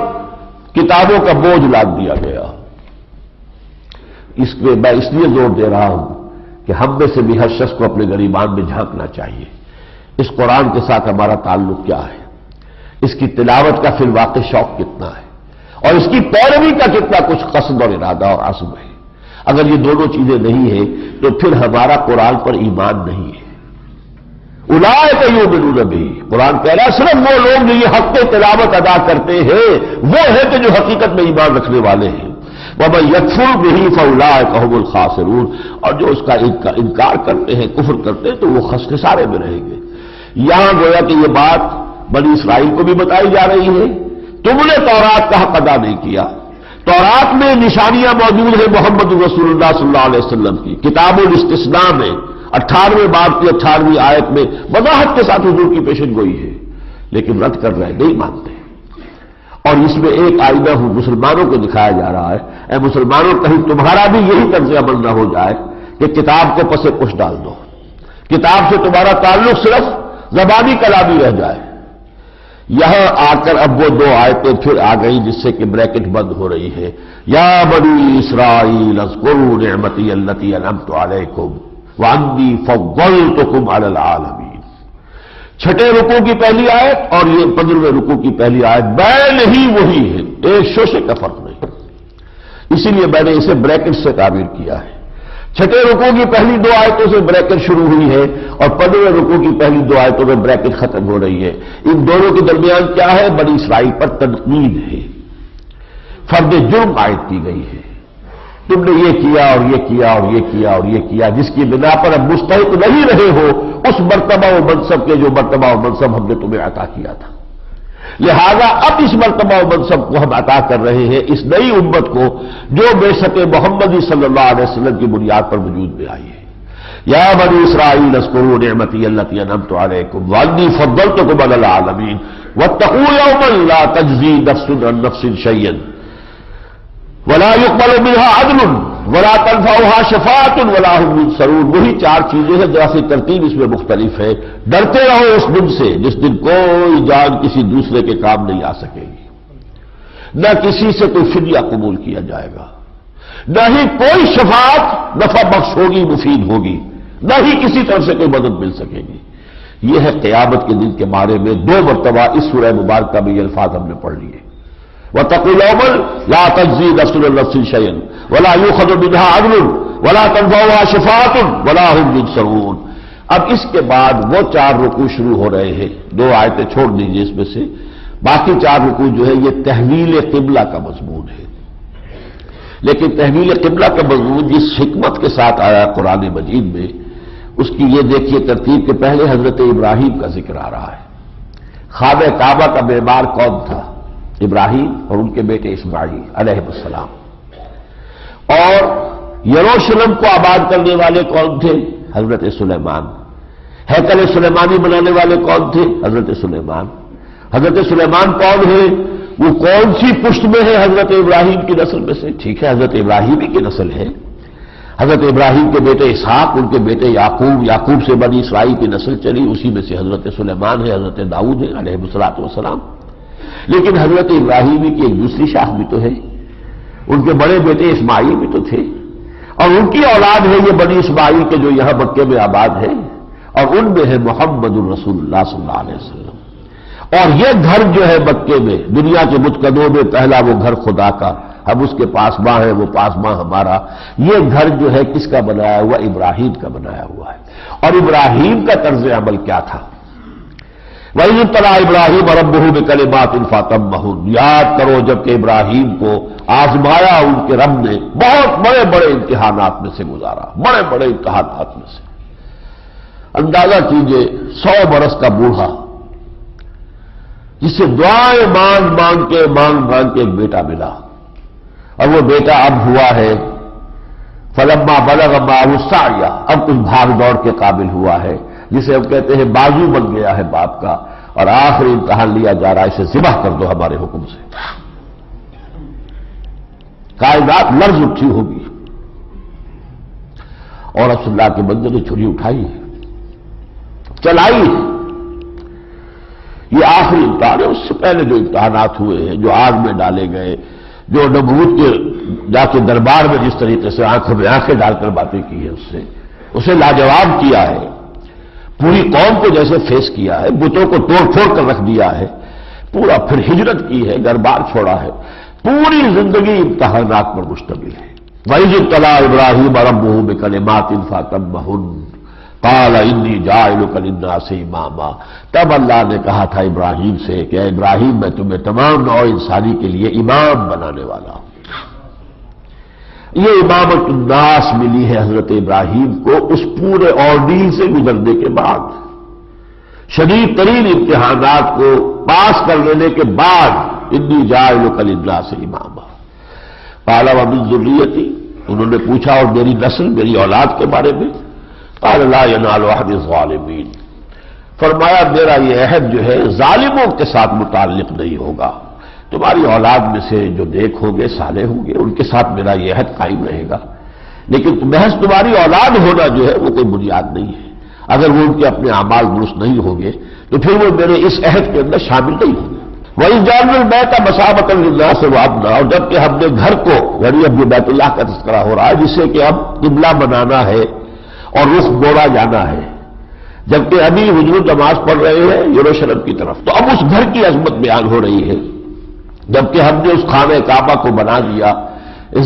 کتابوں کا بوجھ لاد دیا گیا۔ اس پہ میں اس لیے زور دے رہا ہوں کہ ہم میں سے بھی ہر شخص کو اپنے گریبان میں جھانکنا چاہیے، اس قرآن کے ساتھ ہمارا تعلق کیا ہے، اس کی تلاوت کا فی الواقع شوق کتنا ہے، اور اس کی پیروی کا کتنا کچھ قصد اور ارادہ اور عزم ہے۔ اگر یہ دونوں چیزیں نہیں ہیں تو پھر ہمارا قرآن پر ایمان نہیں ہے۔ اولئک یؤمنون بہ، قرآن کہہ رہا ہے صرف وہ لوگ جو یہ حق تلاوت ادا کرتے ہیں وہ ہیں کہ جو حقیقت میں ایمان رکھنے والے ہیں۔ وَمَن يَكْفُرْ بِهِ فَأُولَٰئِكَ هُمُ الْخَاسِرُونَ، اور جو اس کا انکار کرتے ہیں، کفر کرتے ہیں، تو وہ خسارے میں رہیں گے۔ یہاں گویا کہ یہ بات بنی اسرائیل کو بھی بتائی جا رہی ہے، تم نے تورات کا حق ادا نہیں کیا۔ تورات میں نشانیاں موجود ہیں محمد رسول اللہ صلی اللہ علیہ وسلم کی، کتاب الاستثناء میں 18ویں باب کی 18ویں آیت میں وضاحت کے ساتھ حضور کی پیشن گوئی ہے، لیکن رد کر رہے، نہیں مانتے۔ اور اس میں ایک آئینہ مسلمانوں کو دکھایا جا رہا ہے، اے مسلمانوں کہیں تمہارا بھی یہی طرز عمل نہ ہو جائے کہ کتاب کو پس پش ڈال دو، کتاب سے تمہارا تعلق صرف زبانی کلامی رہ جائے۔ یہاں آ کر اب وہ دو آیتیں پھر آ گئی جس سے کہ بریکٹ بند ہو رہی ہے، یا بنی اسرائیل اذکروا نعمتی التی انعمت علیکم وانی فضلتکم علی العالمین۔ چھٹے رکوع کی پہلی آیت اور یہ 15ویں رکوع کی پہلی آیت بین ہی وہی ہے، ایک شوشے کا فرق نہیں، اسی لیے میں نے اسے بریکٹ سے تعبیر کیا ہے۔ چھٹے رکوع کی پہلی دو آیتوں سے بریکٹ شروع ہوئی ہے اور 15ویں رکوع کی پہلی دو آیتوں میں بریکٹ ختم ہو رہی ہے۔ ان دونوں کے درمیان کیا ہے؟ بنی اسرائیل پر تنقید ہے، فرد جرم عائد کی گئی ہے، تم نے یہ کیا اور یہ کیا اور یہ کیا اور یہ کیا، جس کی بنا پر اب مستحق نہیں رہے ہو اس مرتبہ و منصب کے جو مرتبہ و منصب ہم نے تمہیں عطا کیا تھا، لہذا اب اس مرتبہ و منصب کو ہم عطا کر رہے ہیں اس نئی امت کو جو بے شک محمدی صلی اللہ علیہ وسلم کی بنیاد پر وجود میں آئی ہے۔ یا بنی اسرائیل اذکروا نعمتی التی انعمت علیکم وانی فضلتکم علی العالمین واتقوا یوما لا تجزی نفس عن نفس شیئا ولا يقبل منها عدل ولا تنفعها شفاعة ولا هم ينصرون۔ وہی چار چیزیں ہیں، ذرا سی ترتیب اس میں مختلف ہے۔ ڈرتے رہو اس دن سے جس دن کوئی جان کسی دوسرے کے کام نہیں آ سکے گی، نہ کسی سے کوئی فدیہ قبول کیا جائے گا، نہ ہی کوئی شفاعت نفع بخش ہوگی، مفید ہوگی، نہ ہی کسی طرف سے کوئی مدد مل سکے گی۔ یہ ہے قیامت کے دن کے بارے میں دو مرتبہ اس سورہ مبارکہ میں یہ الفاظ ہم نے پڑھ لیے، وَاتَّقُوا يَوْمًا لَا تَجْزِي نَفْسٌ عَن نَفْسٍ شَيْئًا وَلَا يُؤْخَذُ مِنْهَا عَدْلٌ وَلَا تَنفَعُهَا شَفَاعَةٌ وَلَا هُمْ يُنصَرُونَ۔ اب اس کے بعد وہ چار رکوع شروع ہو رہے ہیں، دو آیتیں چھوڑ دیجیے اس میں سے، باقی چار رکوع جو ہے یہ تحویل قبلہ کا مضمون ہے۔ لیکن تحویل قبلہ کا مضمون جس حکمت کے ساتھ آیا قرآن مجید میں، اس کی یہ دیکھیے ترتیب کے پہلے حضرت ابراہیم کا ذکر آ رہا ہے۔ خانہ کعبہ کا معمار کون تھا؟ ابراہیم اور ان کے بیٹے اسماعیل علیہ السلام۔ اور یروشلم کو آباد کرنے والے کون تھے؟ حضرت سلیمان۔ ہیکل سلیمانی بنانے والے کون تھے؟ حضرت سلیمان۔ حضرت سلیمان کون ہے؟ وہ کون سی پشت میں ہے؟ حضرت ابراہیم کی نسل میں سے، ٹھیک ہے، حضرت ابراہیم ہی کی نسل ہے۔ حضرت ابراہیم کے بیٹے اسحاق، ان کے بیٹے یعقوب، یعقوب سے بنی اسرائیل کی نسل چلی، اسی میں سے حضرت سلیمان ہے، حضرت داؤد ہے علیہ السلام۔ لیکن حضرت ابراہیمی کی ایک دوسری شاخ بھی تو ہے، ان کے بڑے بیٹے اسماعیل بھی تو تھے، اور ان کی اولاد ہے یہ بنی اسماعیل کے جو یہاں مکے میں آباد ہے، اور ان میں ہے محمد الرسول اللہ صلی اللہ علیہ وسلم۔ اور یہ گھر جو ہے مکے میں دنیا کے متقدوں میں پہلا وہ گھر خدا کا ہم اس کے پاسباں ہیں، وہ پاسباں ہمارا. یہ گھر جو ہے کس کا بنایا ہوا؟ ابراہیم کا بنایا ہوا ہے. اور ابراہیم کا طرز عمل کیا تھا؟ وَإِذِ ابْتَلَىٰ إِبْرَاهِيمَ رَبُّهُ بِكَلِمَاتٍ فَأَتَمَّهُنَّ. یاد کرو جب کہ ابراہیم کو آزمایا ان کے رب نے، بہت بڑے بڑے امتحانات میں سے گزارا، بڑے بڑے امتحانات میں سے. اندازہ کیجئے 100 برس کا بوڑھا جسے دعائیں مانگ مانگ کے ایک بیٹا ملا، اور وہ بیٹا اب ہوا ہے فلما بلغ معه السعي، اب کچھ بھاگ دوڑ کے قابل ہوا ہے، جسے ہم کہتے ہیں بازو بن گیا ہے باپ کا، اور آخری امتحان لیا جا رہا ہے اسے ذبح کر دو ہمارے حکم سے. کائنات لرز اٹھی ہوگی، اور رسول اللہ کے بندے نے چھری اٹھائی ہے، چلائی ہے. یہ آخری امتحان ہے. اس سے پہلے جو امتحانات ہوئے ہیں، جو آگ میں ڈالے گئے، جو نبوت کے جا کے دربار میں جس طریقے سے آنکھوں میں آنکھیں ڈال کر باتیں کی ہے، اسے لاجواب کیا ہے، پوری قوم کو جیسے فیس کیا ہے، بتوں کو توڑ پھوڑ کر رکھ دیا ہے، پورا پھر ہجرت کی ہے، گھر بار چھوڑا ہے. پوری زندگی امتحانات پر مشتمل ہے. وَإِذِ ابْتَلَىٰ إِبْرَاهِيمَ رَبُّهُ بِكَلِمَاتٍ فَأَتَمَّهُنَّ قَالَ إِنِّي جَاعِلُكَ لِلنَّاسِ إِمَامًا. تب اللہ نے کہا تھا ابراہیم سے کہ اے ابراہیم میں تمہیں تمام نوع انسانی کے لیے امام بنانے والا ہوں. یہ امامت الناس ملی ہے حضرت ابراہیم کو اس پورے ordeal سے گزرنے کے بعد، شدید ترین امتحانات کو پاس کر لینے کے بعد. انی جاعلک للناس اماما. قال ومن ذریتی، انہوں نے پوچھا اور میری نسل، میری اولاد کے بارے میں؟ قال لا ینال عہد الظالمین. فرمایا میرا یہ عہد جو ہے ظالموں کے ساتھ متعلق نہیں ہوگا. تمہاری اولاد میں سے جو نیک ہوں گے، صالح ہوں گے، ان کے ساتھ میرا یہ عہد قائم رہے گا. لیکن محض تمہاری اولاد ہونا جو ہے وہ کوئی بنیاد نہیں ہے. اگر وہ ان کے اپنے اعمال درست نہیں ہوں گے تو پھر وہ میرے اس عہد کے اندر شامل نہیں ہوں گے. وَإِذْ جَعَلْنَا الْبَيْتَ مَثَابَةً لِلنَّاسِ وَأَمْنًا. اور جبکہ ہم نے گھر کو، یعنی اب یہ بیت اللہ کا تذکرہ ہو رہا ہے جسے کہ اب قبلہ بنانا ہے اور رخ موڑا جانا ہے، جبکہ ابھی حضور نماز پڑھ رہے ہیں یروشلم کی طرف، تو اب اس گھر کی عظمت بیان ہو رہی ہے. جبکہ ہم نے اس خانہ کعبہ کو بنا دیا،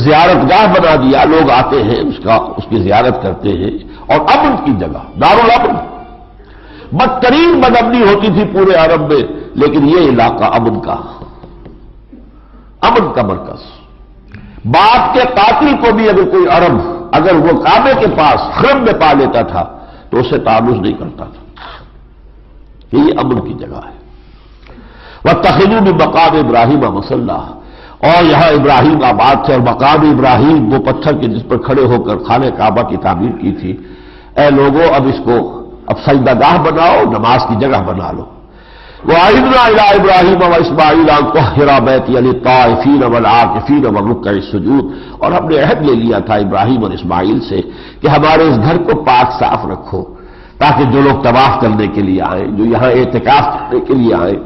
زیارت گاہ بنا دیا، لوگ آتے ہیں اس کی زیارت کرتے ہیں، اور امن کی جگہ، دارالامن. بدترین بدامنی ہوتی تھی پورے عرب میں، لیکن یہ علاقہ امن کا مرکز. باپ کے قاتل کو بھی اگر کوئی عرب اگر وہ کعبے کے پاس خرم میں پا لیتا تھا تو اسے تعرض نہیں کرتا تھا. یہ امن کی جگہ ہے. وَاتَّخِذُوا مِن مَّقَامِ إِبْرَاهِيمَ مُصَلًّى. اور یہاں ابراہیم آباد تھے، اور مقام ابراہیم وہ پتھر کے جس پر کھڑے ہو کر خانہ کعبہ کی تعمیر کی تھی. اے لوگوں اب اس کو اب سجدہ گاہ بناؤ، نماز کی جگہ بنا لو. وَعَهِدْنَا إِلَىٰ إِبْرَاهِيمَ وَإِسْمَاعِيلَ أَن طَهِّرَا بَيْتِيَ لِلطَّائِفِينَ وَالْعَاكِفِينَ وَالرُّكَّعِ السُّجُودِ. اور ہم نے عہد لے لیا تھا ابراہیم اور اسماعیل سے کہ ہمارے اس گھر کو پاک صاف رکھو، تاکہ جو لوگ طواف کرنے کے لیے آئیں، جو یہاں اعتکاف کرنے کے لیے آئیں،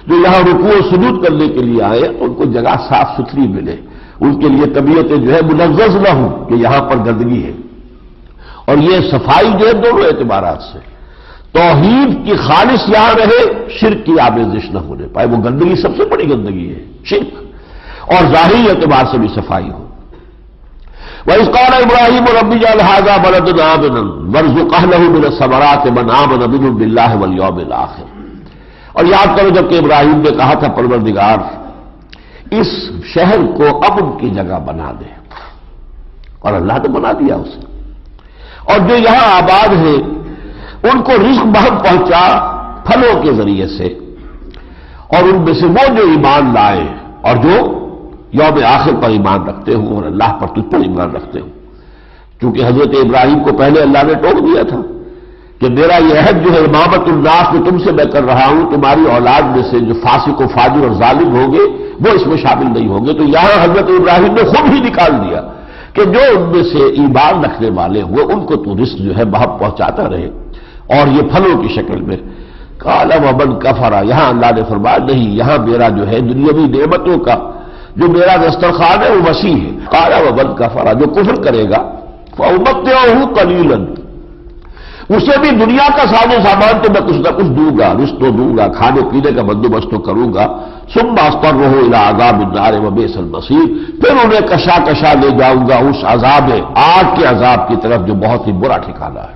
جو یہاں رکوع و سجود کرنے کے لیے آئے، ان کو جگہ صاف ستھری ملے، ان کے لیے طبیعتیں جو ہے منزز نہ ہوں کہ یہاں پر گندگی ہے. اور یہ صفائی جو ہے دونوں اعتبارات سے، توحید کی خالص یہاں رہے، شرک کی آمیزش نہ ہونے پائے. وہ گندگی سب سے بڑی گندگی ہے شرک، اور ظاہری اعتبار سے بھی صفائی ہو. وَإِذْ قَالَ إِبْرَاهِيمُ رَبِّ اجْعَلْ هَٰذَا بَلَدًا آمِنًا وَارْزُقْ أَهْلَهُ مِنَ الثَّمَرَاتِ مَنْ آمَنَ مِنْهُم بِاللَّهِ وَالْيَوْمِ الْآخِرِ. اور یاد کرو جب کہ ابراہیم نے کہا تھا پروردگار اس شہر کو امن کی جگہ بنا دے، اور اللہ نے بنا دیا اسے. اور جو یہاں آباد ہے ان کو رزق بہت پہنچا پھلوں کے ذریعے سے، اور ان میں سے وہ جو ایمان لائے اور جو یوم آخر پر ایمان رکھتے ہوں اور اللہ پر تجھ پر ایمان رکھتے ہوں. چونکہ حضرت ابراہیم کو پہلے اللہ نے ٹوک دیا تھا کہ میرا یہ عہد جو ہے امامت الناس جو تم سے میں کر رہا ہوں، تمہاری اولاد میں سے جو فاسق و فاجر اور ظالم ہوں گے وہ اس میں شامل نہیں ہوں گے. تو یہاں حضرت ابراہیم نے خود ہی نکال دیا کہ جو ان میں سے ایمان رکھنے والے ہوئے ان کو تو رزق جو ہے بہت پہنچاتا رہے، اور یہ پھلوں کی شکل میں. قال ومن کفر، یہاں اللہ نے فرمایا نہیں، یہاں میرا جو ہے دنیاوی نعمتوں کا جو میرا دسترخوان ہے وہ وسیع ہے. قال ومن کفر، جو کفر کرے گا فأمتعه قلیلا، اسے بھی دنیا کا ساز و سامان تو میں کچھ نہ کچھ دوں گا، رزق تو دوں گا، کھانے پینے کا بندوبست تو کروں گا، ثم اضطره الى عذاب النار وبئس المصیر، پھر انہیں کشا کشا لے جاؤں گا اس عذاب آگ کے عذاب کی طرف جو بہت ہی برا ٹھکانہ ہے۔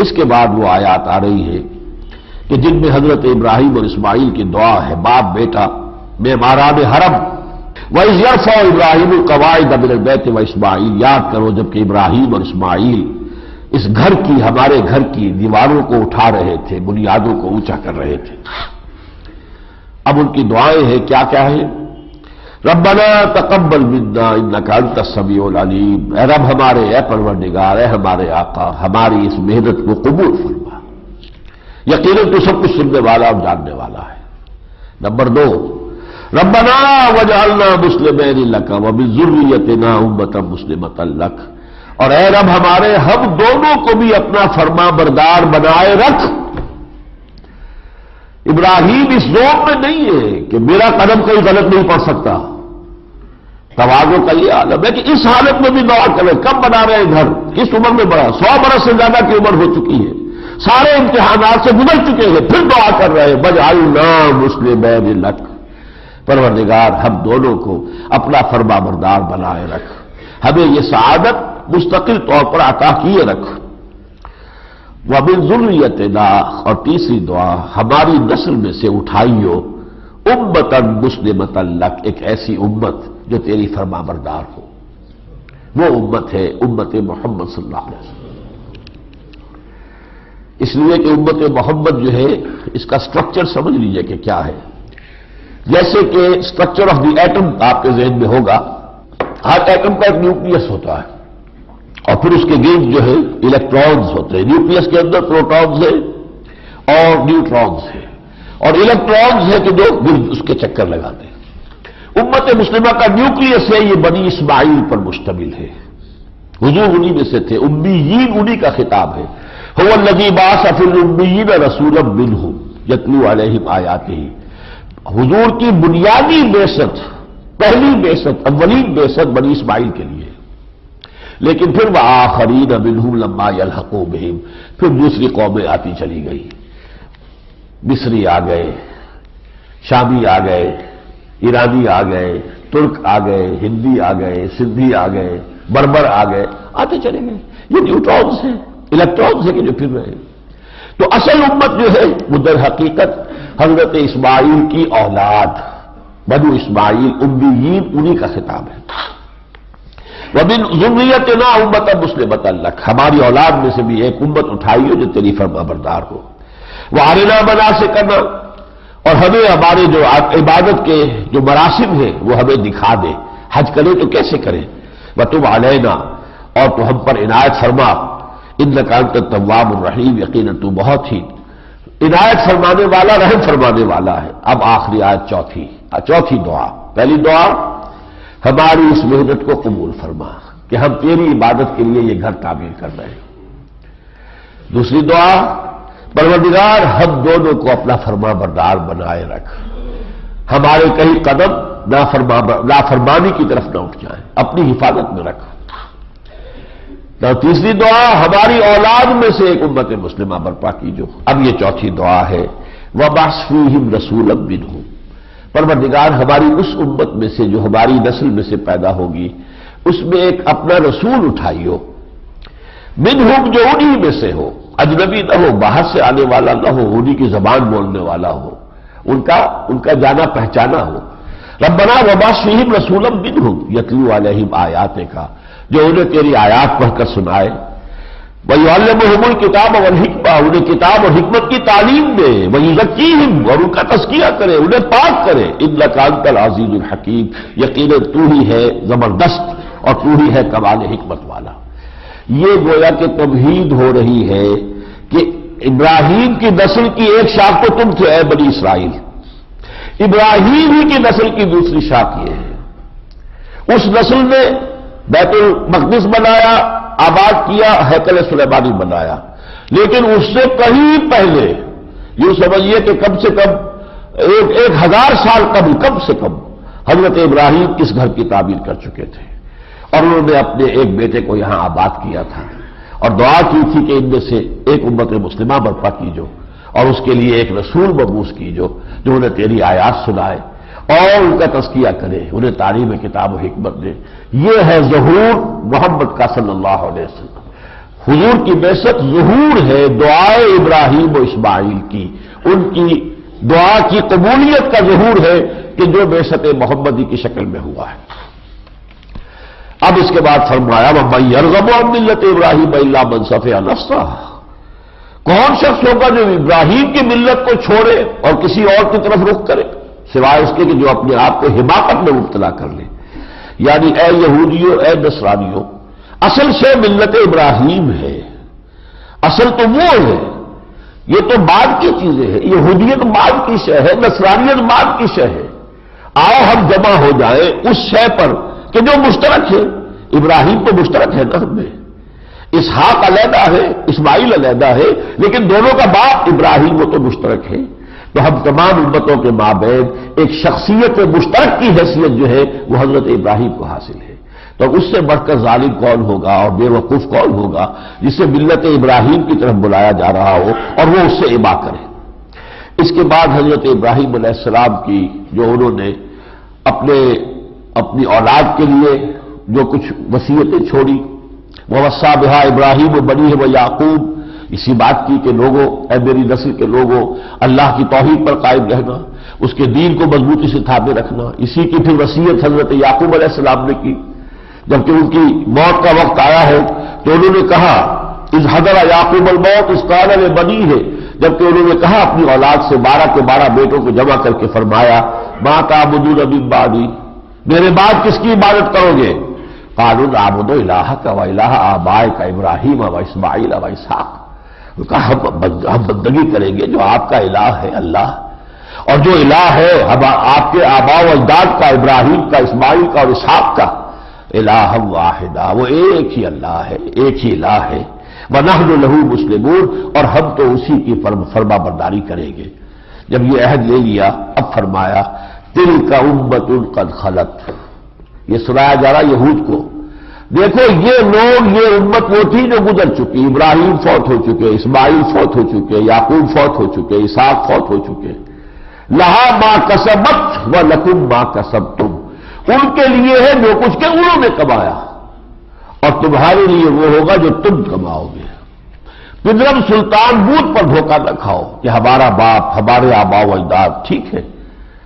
اس کے بعد وہ آیات آ رہی ہے کہ جن میں حضرت ابراہیم اور اسماعیل کی دعا ہے، باپ بیٹا معماران حرم، وَإِذْ يَرْفَعُ إِبْرَاهِيمُ الْقَوَاعِدَ مِنَ الْبَيْتِ وَإِسْمَاعِيلُ، یاد کرو جب کہ ابراہیم اور اسماعیل اس گھر کی، ہمارے گھر کی دیواروں کو اٹھا رہے تھے، بنیادوں کو اونچا کر رہے تھے۔ اب ان کی دعائیں ہیں، کیا کیا ہے؟ ربنا تقبل منا انک انت السمیع العلیم، اے رب ہمارے، اے پروردگار، اے ہمارے آقا، ہماری اس محنت کو قبول فرما، یقیناً تو سب کچھ سننے والا اور جاننے والا ہے۔ نمبر 2، ربنا وجعلنا مسلمین لک ومن ذریتنا امۃ مسلمۃ لک، اور اے رب ہمارے، ہم دونوں کو بھی اپنا فرما بردار بنائے رکھ۔ ابراہیم اس زون میں نہیں ہے کہ میرا قدم کوئی غلط نہیں پڑ سکتا، تواضع کا یہ عالم ہے کہ اس حالت میں بھی دعا کرے۔ کب بنا رہے ہیں گھر؟ کس عمر میں بنا؟ 100 برس سے زیادہ کی عمر ہو چکی ہے، سارے امتحانات سے گزر چکے ہیں، پھر دعا کر رہے ہیں وجعلنا مسلمین لک، پروردگار ہم دونوں کو اپنا فرما بردار بنائے رکھ، ہمیں یہ سعادت مستقل طور پر عطا کیے رکھ۔ وَمِن ذُرِّيَّتِنَا، اور تیسری دعا، ہماری نسل میں سے اٹھائیو امۃ مسلمۃ لک، ایک ایسی امت جو تیری فرما بردار ہو۔ وہ امت ہے امت محمد صلی اللہ علیہ وسلم۔ اس لیے کہ امت محمد جو ہے، اس کا سٹرکچر سمجھ لیجئے کہ کیا ہے۔ جیسے کہ سٹرکچر آف دی ایٹم آپ کے ذہن میں ہوگا، ہر ایٹم کا ایک نیوکلیس ہوتا ہے، اور پھر اس کے گرد جو ہے الیکٹرانز ہوتے ہیں، نیوکلیس کے اندر پروٹونز ہیں اور نیوٹرونز ہیں، اور الیکٹرانز ہیں کہ جو گرد اس کے چکر لگاتے ہیں۔ امت مسلمہ کا نیوکلیس ہے، یہ بنی اسماعیل پر مشتمل ہے، حضور انہی میں سے تھے، امیین انہی کا خطاب ہے۔ هو الذی بعث فی الامیین رسولا منہم یتلو علیہم آیاتہ، حضور کی بنیادی بعثت، پہلی بعثت، اولین بعثت بنی اسماعیل کے لیے، لیکن پھر وآخرین منہم لما یلحقوا بہم، پھر دوسری قومیں آتی چلی گئی، مصری آ گئے، شامی آ گئے، ایرانی آ گئے، ترک آ گئے، ہندی آ گئے، سندھی آ گئے، بربر آ گئے، آتے چلے گئے۔ یہ نیوٹرونز ہیں، الیکٹرونز ہیں کہ جو پھر رہے ہیں۔ تو اصل امت جو ہے وہ در حقیقت حضرت اسماعیل کی اولاد، بنو اسماعیل امیین، انہی کا خطاب ہے۔ وَمِن ذُرِّيَّتِنَا أُمَّةً مُسْلِمَةً لَكَ، ہماری اولاد میں سے بھی ایک امت اٹھائی ہو جو تیری فرما بردار ہو۔ وَأَرِنَا مَنَاسِكَنَا، اور ہمیں ہمارے جو عبادت کے جو مراسم ہیں وہ ہمیں دکھا دے، حج کریں تو کیسے کریں۔ وَتُبْ عَلَيْنَا، اور تو ہم پر عنایت فرما، إِنَّكَ أَنْتَ التَّوَّابُ الرَّحِيمُ، یقیناً تو بہت ہی عنایت فرمانے والا، رحم فرمانے والا ہے۔ اب آخری آیت چوتھی دعا۔ پہلی دعا، ہماری اس محنت کو قبول فرما کہ ہم تیری عبادت کے لیے یہ گھر تعمیر کر رہے ہیں۔ دوسری دعا، پروردگار ہم دونوں کو اپنا فرما بردار بنائے رکھ، ہمارے کہیں قدم نافرمانی کی طرف نہ اٹھ جائیں، اپنی حفاظت میں رکھ۔ اور تیسری دعا، ہماری اولاد میں سے ایک امت مسلمہ برپا کیجو۔ اب یہ چوتھی دعا ہے، وَبَعْثْ فِيهِمْ رَسُولًا مِّنْهُمْ، پروردگار ہماری اس امت میں سے جو ہماری نسل میں سے پیدا ہوگی، اس میں ایک اپنا رسول اٹھائیو، منہم، جو انہی میں سے ہو، اجنبی نہ ہو، باہر سے آنے والا نہ ہو، انہی کی زبان بولنے والا ہو، ان کا جانا پہچانا ہو۔ ربنا وبعث فیہم رسولا منہم یتلو علیہم آیاتک، جو انہیں تیری آیات پڑھ کر سنائے، وَيُعَلِّمُهُمُ الْكِتَابَ وَالْحِکْمَةَ، انہیں کتاب اور حکمت کی تعلیم دے، وَيُزَکِّیہم، اور ان کا تزکیہ کرے، انہیں پاک کرے، إِنَّکَ أَنْتَ الْعَزِیزُ الْحَکِیم، یقیناً تو ہی ہے زبردست اور تو ہی ہے کمال حکمت والا۔ یہ گویا کہ تمہید ہو رہی ہے کہ ابراہیم کی نسل کی ایک شاخ تو تم تھے اے بنی اسرائیل، ابراہیم ہی کی نسل کی دوسری شاخ یہ ہے۔ اس نسل نے بیت المقدس بنایا، آباد کیا، ہیکل سلیمانی بنایا، لیکن اس سے کہیں پہلے، یوں سمجھیے کہ کم سے کم 1000 سال قبل، کم سے کم حضرت ابراہیم اس گھر کی تعمیر کر چکے تھے، اور انہوں نے اپنے ایک بیٹے کو یہاں آباد کیا تھا، اور دعا کی تھی کہ ان میں سے ایک امت مسلمہ برپا کیجو۔ اور اس کے لیے ایک رسول مبعوث کیجو جو انہیں تیری آیات سنائے اور ان کا تزکیہ کرے، انہیں تعلیم کتاب و حکمت دے۔ یہ ہے ظہور محمد کا صلی اللہ علیہ وسلم۔ حضور کی بعثت ظہور ہے دعائے ابراہیم و اسماعیل کی، ان کی دعا کی قبولیت کا ظہور ہے کہ جو بعثت محمدی کی شکل میں ہوا ہے۔ اب اس کے بعد فرمایا وَمَن يَرْغَبُ عَن مِّلَّةِ إِبْرَاهِيمَ إِلَّا مَن سَفِهَ نَفْسَهُ، کون شخص ہوگا جو ابراہیم کی ملت کو چھوڑے اور کسی اور کی طرف رخ کرے، سوائے اس کے کہ جو اپنے آپ کو حماقت میں مبتلا کر لے۔ یعنی اے یہودیوں، اے نصرانیوں، اصل سے ملت ابراہیم ہے، اصل تو وہ ہے، یہ تو بعد کی چیزیں ہیں، یہودیت بعد کی شے ہے، نصرانیت بعد کی شے ہے۔ آؤ ہم جمع ہو جائیں اس شے پر کہ جو مشترک ہے۔ ابراہیم تو مشترک ہے نا ہم میں، اسحاق علیحدہ ہے، اسماعیل علیحدہ ہے، لیکن دونوں کا باپ ابراہیم وہ تو مشترک ہے۔ تو ہم تمام امتوں کے مابین ایک شخصیت مشترک کی حیثیت جو ہے وہ حضرت ابراہیم کو حاصل ہے۔ تو اس سے بڑھ کر ظالم کون ہوگا اور بے وقوف کون ہوگا جسے ملت ابراہیم کی طرف بلایا جا رہا ہو اور وہ اس سے ابا کرے۔ اس کے بعد حضرت ابراہیم علیہ السلام کی جو انہوں نے اپنی اولاد کے لیے جو کچھ وصیتیں چھوڑی، وَوَصَّىٰ بِهَا ابراہیم وَبَنِيهِ وَيَعْقُوب، اسی بات کی کہ لوگوں، اے میری نسل کے لوگوں، اللہ کی توحید پر قائم رہنا، اس کے دین کو مضبوطی سے تھامے رکھنا۔ اسی کی پھر وصیت حضرت یعقوب علیہ السلام نے کی، جبکہ ان کی موت کا وقت آیا ہے تو انہوں نے کہا اذ حضر یعقوب الموت اذ قال لبنیہ، جبکہ انہوں نے کہا اپنی اولاد سے 12 کے 12 بیٹوں کو جمع کر کے فرمایا ما تعبدون من بعدی، میرے بعد کس کی عبادت کرو گے؟ قالوا نعبد الہک و الہ آبائک ابراہیم و اسماعیل و اسحاق، کہا ہم بندگی کریں گے جو آپ کا الہ ہے اللہ، اور جو الہ ہے آپ کے آباء و اجداد کا، ابراہیم کا، اسماعیل کا اور اسحاق کا، الہ واحدہ، وہ ایک ہی اللہ ہے، ایک ہی الہ ہے، وَنَحْنُ لَهُ مُسْلِمُونَ، اور ہم تو اسی کی فرما برداری کریں گے۔ جب یہ عہد لے لیا اب فرمایا تِلْكَ أُمَّةٌ قَدْ خَلَتْ، یہ سنایا جا رہا یہود کو، دیکھو یہ لوگ، یہ امت وہ تھی جو گزر چکی، ابراہیم فوت ہو چکے، اسماعیل فوت ہو چکے، یعقوب فوت ہو چکے، اسحاق فوت ہو چکے، لہا ما کسبت وَلَكُمْ مَا كَسَبْتُمْ، ان کے لیے ہے جو کچھ کہ انہوں نے کمایا اور تمہارے لیے وہ ہوگا جو تم کماؤ گے۔ پدرم سلطان بود پر دھوکہ نہ کھاؤ کہ ہمارا باپ، ہمارے آباء و اجداد ٹھیک ہے،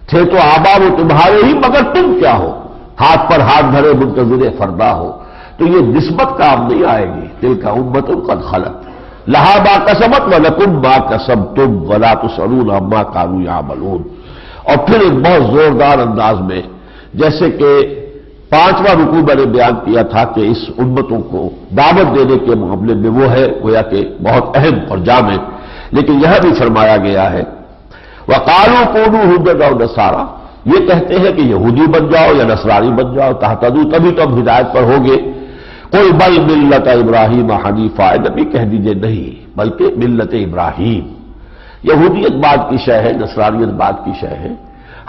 تھے تو آباء وہ تمہارے ہی، مگر تم کیا ہو، ہاتھ پر ہاتھ دھرے منتظر فردا ہو۔ تو یہ نسبت کام نہیں آئے گی۔ تلک امۃ قد خلت لہا ما کسبت ولکم ما کسبتم ولا تسألون عما كانوا يعملون۔ اور پھر ایک بہت زوردار انداز میں، جیسے کہ 5واں رکوع میں نے بیان کیا تھا کہ اس امتوں کو دعوت دینے کے معاملے میں وہ ہے گویا کہ بہت اہم اور جامع، لیکن یہ بھی فرمایا گیا ہے وَقَالُوا كُونُوا هُودًا أَوْ نَصَارَىٰ، یہ کہتے ہیں کہ یہودی بن جاؤ یا نصرانی بن جاؤ تہتدوا، تبھی تو ہم ہدایت پر ہوگے۔ قُلْ بَلْ مِلَّةَ إِبْرَاهِيمَ حَنِيفًا، نبی کہہ دیجئے نہیں، بلکہ ملت ابراہیم، یہودیت بعد کی شے ہے، نصرانیت بعد کی شے ہے،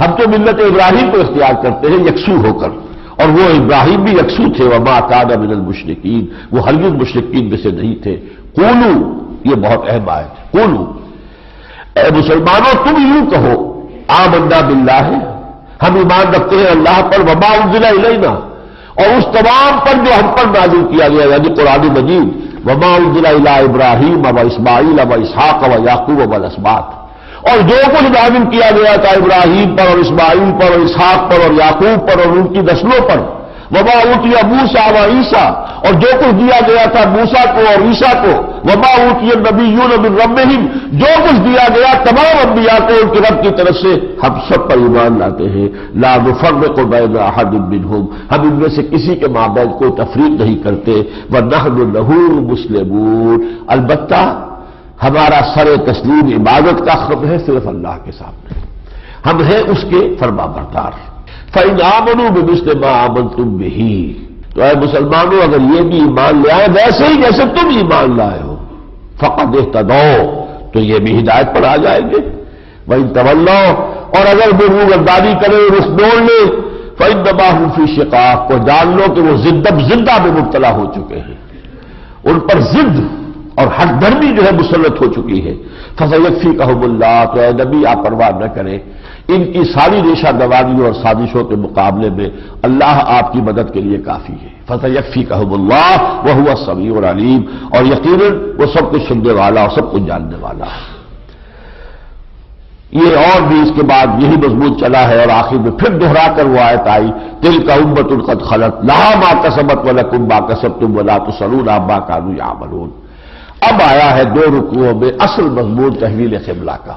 ہم تو ملت ابراہیم کو اختیار کرتے ہیں یکسو ہو کر، اور وہ ابراہیم بھی یکسو تھے، وما کان من المشرکین، وہ ہرگز مشرکین میں سے نہیں تھے۔ قولو، یہ بہت اہم آیت ہے، قولو، اے مسلمانوں تم یوں کہو آمنا باللہ، ہم ایمان رکھتے ہیں اللہ پر، وما انزل الینا، اور اس تمام پر جو ہم پر نازل کیا گیا یعنی قرآن مجید، وما انزل الی ابراہیم و اسماعیل و اسحاق و یعقوب و الاسباط، اور جو کچھ نازل کیا گیا تھا ابراہیم پر اور اسماعیل پر اور اسحاق پر اور یعقوب پر اور ان کی نسلوں پر، وما اوتی موسیٰ و عیسیٰ، اور جو کچھ دیا گیا تھا موسیٰ کو اور عیسیٰ کو، وما اوتی النبیون من ربہم، جو کچھ دیا گیا تمام انبیاء کو ان کے رب کی طرف سے، ہم سب پر ایمان لاتے ہیں، لا نفرق بین احد منہم، ہم ان میں سے کسی کے مابین کوئی تفریق نہیں کرتے، ونحن لہ مسلمون، البتہ ہمارا سر تسلیم عبادت کا خم ہے صرف اللہ کے سامنے، ہم ہیں اس کے فرما بردار۔ فَإِنْ آمَنُوا بِمِثْلِ مَا آمَنْتُمْ بِهِ، تو اے مسلمانوں اگر یہ بھی ایمان لے آئے ویسے ہی جیسے تم ایمان لائے ہو، فَقَدْ اهْتَدَوْا، تو یہ بھی ہدایت پر آ جائیں گے۔ وَإِنْ تَوَلَّوْا، اور اگر وہ روگردانی کرے، رخ موڑ لے، فَإِنَّمَا هُمْ فِي شِقَاقٍ، تو جان لو کہ وہ زندہ میں مبتلا ہو چکے ہیں، ان پر ضد اور ہر دھرمی جو ہے مسلط ہو چکی ہے. فَسَيَكْفِيكَهُمُ اللَّهُ، تو اے نبی آپ پرواہ نہ کریں ان کی ساری ریشہ دوانیوں اور سازشوں کے مقابلے میں اللہ آپ کی مدد کے لیے کافی ہے. فَسَيَكْفِيكَهُمُ اللَّهُ وَهُوَ السَّمِيعُ الْعَلِيمُ، اور یقیناً وہ سب کچھ سننے والا اور سب کچھ جاننے والا ہے. یہ اور بھی اس کے بعد یہی مضمون چلا ہے اور آخر میں پھر دہرا کر وہ آیت آئی تِلْكَ أُمَّةٌ قَدْ خَلَتْ لَهَا مَا كَسَبَتْ وَلَكُمْ مَا كَسَبْتُمْ وَلَا تُسْأَلُونَ عَمَّا كَانُوا يَعْمَلُونَ. اب آیا ہے دو رکوعوں میں اصل مضمون تحویل قبلہ کا،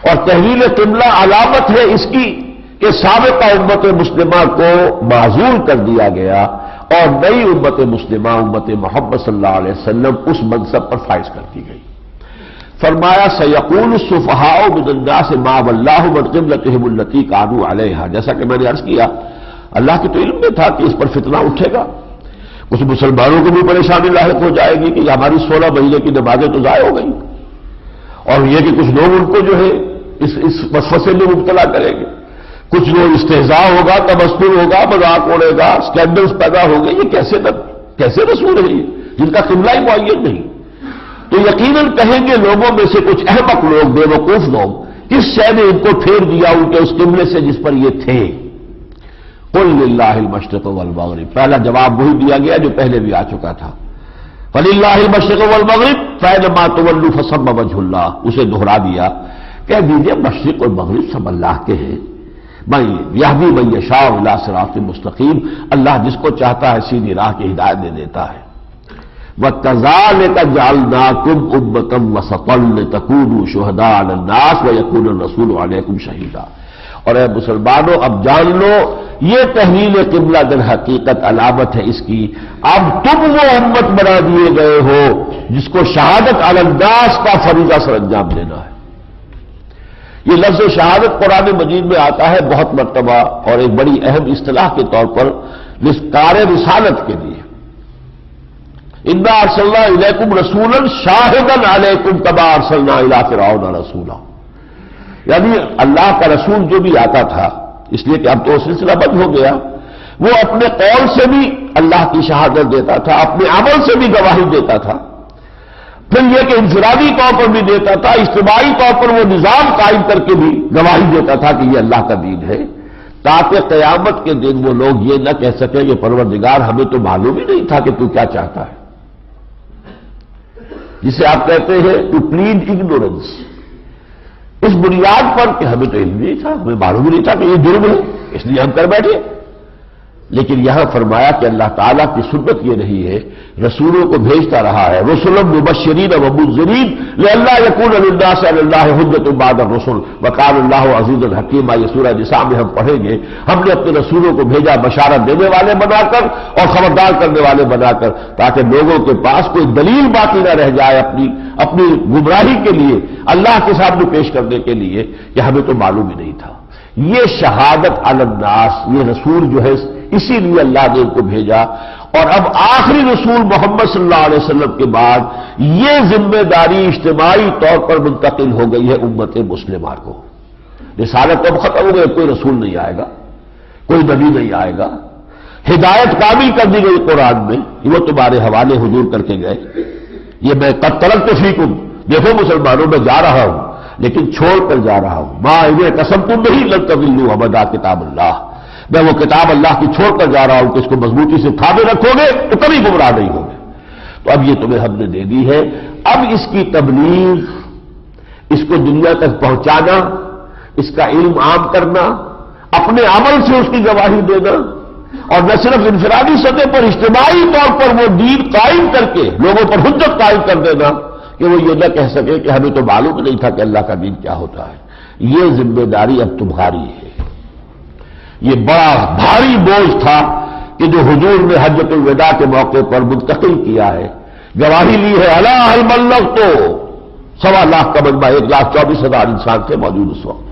اور تحویل قبلہ علامت ہے اس کی کہ سابقہ امت مسلمہ کو معزول کر دیا گیا اور نئی امت مسلمہ امت محمد صلی اللہ علیہ وسلم اس منصب پر فائز کر دی گئی. فرمایا سَيَقُولُ السُّفَهَاءُ مِنَ النَّاسِ مَا وَلَّاهُمْ عَنْ قِبْلَتِهِمُ الَّتِي كَانُوا عَلَيْهَا. جیسا کہ میں نے عرض کیا اللہ کے تو علم میں تھا کہ اس پر فتنہ اٹھے گا، کچھ مسلمانوں کو بھی پریشانی لاحق ہو جائے گی کہ ہماری 16 مہینے کی نمازیں تو ضائع ہو گئی، اور یہ کہ کچھ لوگ ان کو جو ہے اس وسوسے میں مبتلا کریں گے، کچھ لوگ استہزاء ہوگا، تبستر ہوگا، مذاق اڑے گا، اسکینڈلز پیدا ہوں گے. یہ کیسے رسول ہے یہ جن کا قبلہ ہی معین نہیں؟ تو یقیناً کہیں گے لوگوں میں سے کچھ احمق لوگ، بے وقوف لوگ، کس شے نے ان کو پھیر دیا ان کے اس قبلے سے جس پر یہ تھے. قُلْ لِلَّهِ الْمَشْرِقُ وَالْمَغْرِبُ، پہلا جواب وہی دیا گیا جو پہلے بھی آ چکا تھا. فَلِلَّهِ الْمَشْرِقُ وَالْمَغْرِبُ فَأَيْنَمَا تُوَلُّوا فَثَمَّ وَجْهُ اللَّهِ. اسے دہرا دیا، کہہ دیجئے مشرق اور مغرب سب اللہ کے ہیں. من یہدی من یشاء الی صراط مستقیم، اللہ جس کو چاہتا ہے سیدھی راہ کی ہدایت دے دیتا ہے. وَكَذَلِكَ جَعَلْنَاكُمْ أُمَّةً وَسَطًا لِتَكُونُوا شُهَدَاءَ عَلَى النَّاسِ وَيَكُونَ الرَّسُولُ عَلَيْكُمْ شَهِيدًا. اور اے مسلمانوں اب جان لو یہ تحویل قبلہ در حقیقت علامت ہے اس کی، اب تم وہ امت بنا دیے گئے ہو جس کو شہادت علی الناس کا فریضہ سر انجام دینا ہے. یہ لفظ شہادت قرآن مجید میں آتا ہے بہت مرتبہ اور ایک بڑی اہم اصطلاح کے طور پر کار رسالت کے لیے. اِنَّا أَرْسَلْنَا إِلَيْكُمْ رَسُولًا شَاهِدًا عَلَيْكُمْ كَمَا أَرْسَلْنَا إِلَىٰ فِرْعَوْنَ رَسُولًا. یعنی اللہ کا رسول جو بھی آتا تھا، اس لیے کہ اب تو سلسلہ بند ہو گیا، وہ اپنے قول سے بھی اللہ کی شہادت دیتا تھا، اپنے عمل سے بھی گواہی دیتا تھا، پھر یہ کہ انفرادی طور پر بھی دیتا تھا، اجتماعی طور پر وہ نظام قائم کر کے بھی گواہی دیتا تھا کہ یہ اللہ کا دین ہے، تاکہ قیامت کے دن وہ لوگ یہ نہ کہہ سکیں کہ پروردگار ہمیں تو معلوم ہی نہیں تھا کہ تو کیا چاہتا ہے. جسے آپ کہتے ہیں ٹو پلیڈ اگنورنس، اس بنیاد پر کہ ہمیں تو علم نہیں تھا، ہمیں معلوم نہیں تھا کہ یہ جرم ہے، اس لیے ہم کر بیٹھے. لیکن یہاں فرمایا کہ اللہ تعالیٰ کی سنت یہ رہی ہے، رسولوں کو بھیجتا رہا ہے، رسلا مبشرین و منذرین لئلا یکون للناس علی اللہ حجۃ بعد الرسل وکان اللہ عزیزا حکیما. یہ سورہ نساء میں ہم پڑھیں گے. ہم نے اپنے رسولوں کو بھیجا بشارت دینے والے بنا کر اور خبردار کرنے والے بنا کر، تاکہ لوگوں کے پاس کوئی دلیل باقی نہ رہ جائے اپنی گمراہی کے لیے، اللہ کے سامنے پیش کرنے کے لیے کہ ہمیں تو معلوم ہی نہیں تھا. یہ شہادت علی الناس، یہ رسول جو ہے اسی لیے اللہ نے ان کو بھیجا. اور اب آخری رسول محمد صلی اللہ علیہ وسلم کے بعد یہ ذمہ داری اجتماعی طور پر منتقل ہو گئی ہے امت مسلمہ کو. رسالت اب ختم ہو گئی، کوئی رسول نہیں آئے گا، کوئی نبی نہیں آئے گا. ہدایت کامل کر دی گئی قرآن میں، وہ تمہارے حوالے حضور کر کے گئے. یہ میں قد ترکت فیکم، دیکھو مسلمانوں میں جا رہا ہوں لیکن چھوڑ کر جا رہا ہوں. ما انہیں قسم تم نہیں لن تضلوا ابدا کتاب اللہ، میں وہ کتاب اللہ کی چھوڑ کر جا رہا ہوں کہ اس کو مضبوطی سے تھامے رکھو گے تو کبھی گمراہ نہیں ہوگے. تو اب یہ تمہیں ہم نے دے دی ہے، اب اس کی تبلیغ، اس کو دنیا تک پہنچانا، اس کا علم عام کرنا، اپنے عمل سے اس کی گواہی دینا، اور نہ صرف انفرادی سطح پر اجتماعی طور پر وہ دین قائم کر کے لوگوں پر حجت قائم کر دینا کہ وہ یہ نہ کہہ سکے کہ ہمیں تو معلوم نہیں تھا کہ اللہ کا دین کیا ہوتا ہے. یہ ذمہ داری اب تمہاری ہے. یہ بڑا بھاری بوجھ تھا کہ جو حضور نے حجۃ الوداع کے موقع پر منتقل کیا ہے، گواہی لی ہے. الا هل بلغت، 1.25 لاکھ کا مجمع، 1,24,000 انسان تھے موجود اس وقت.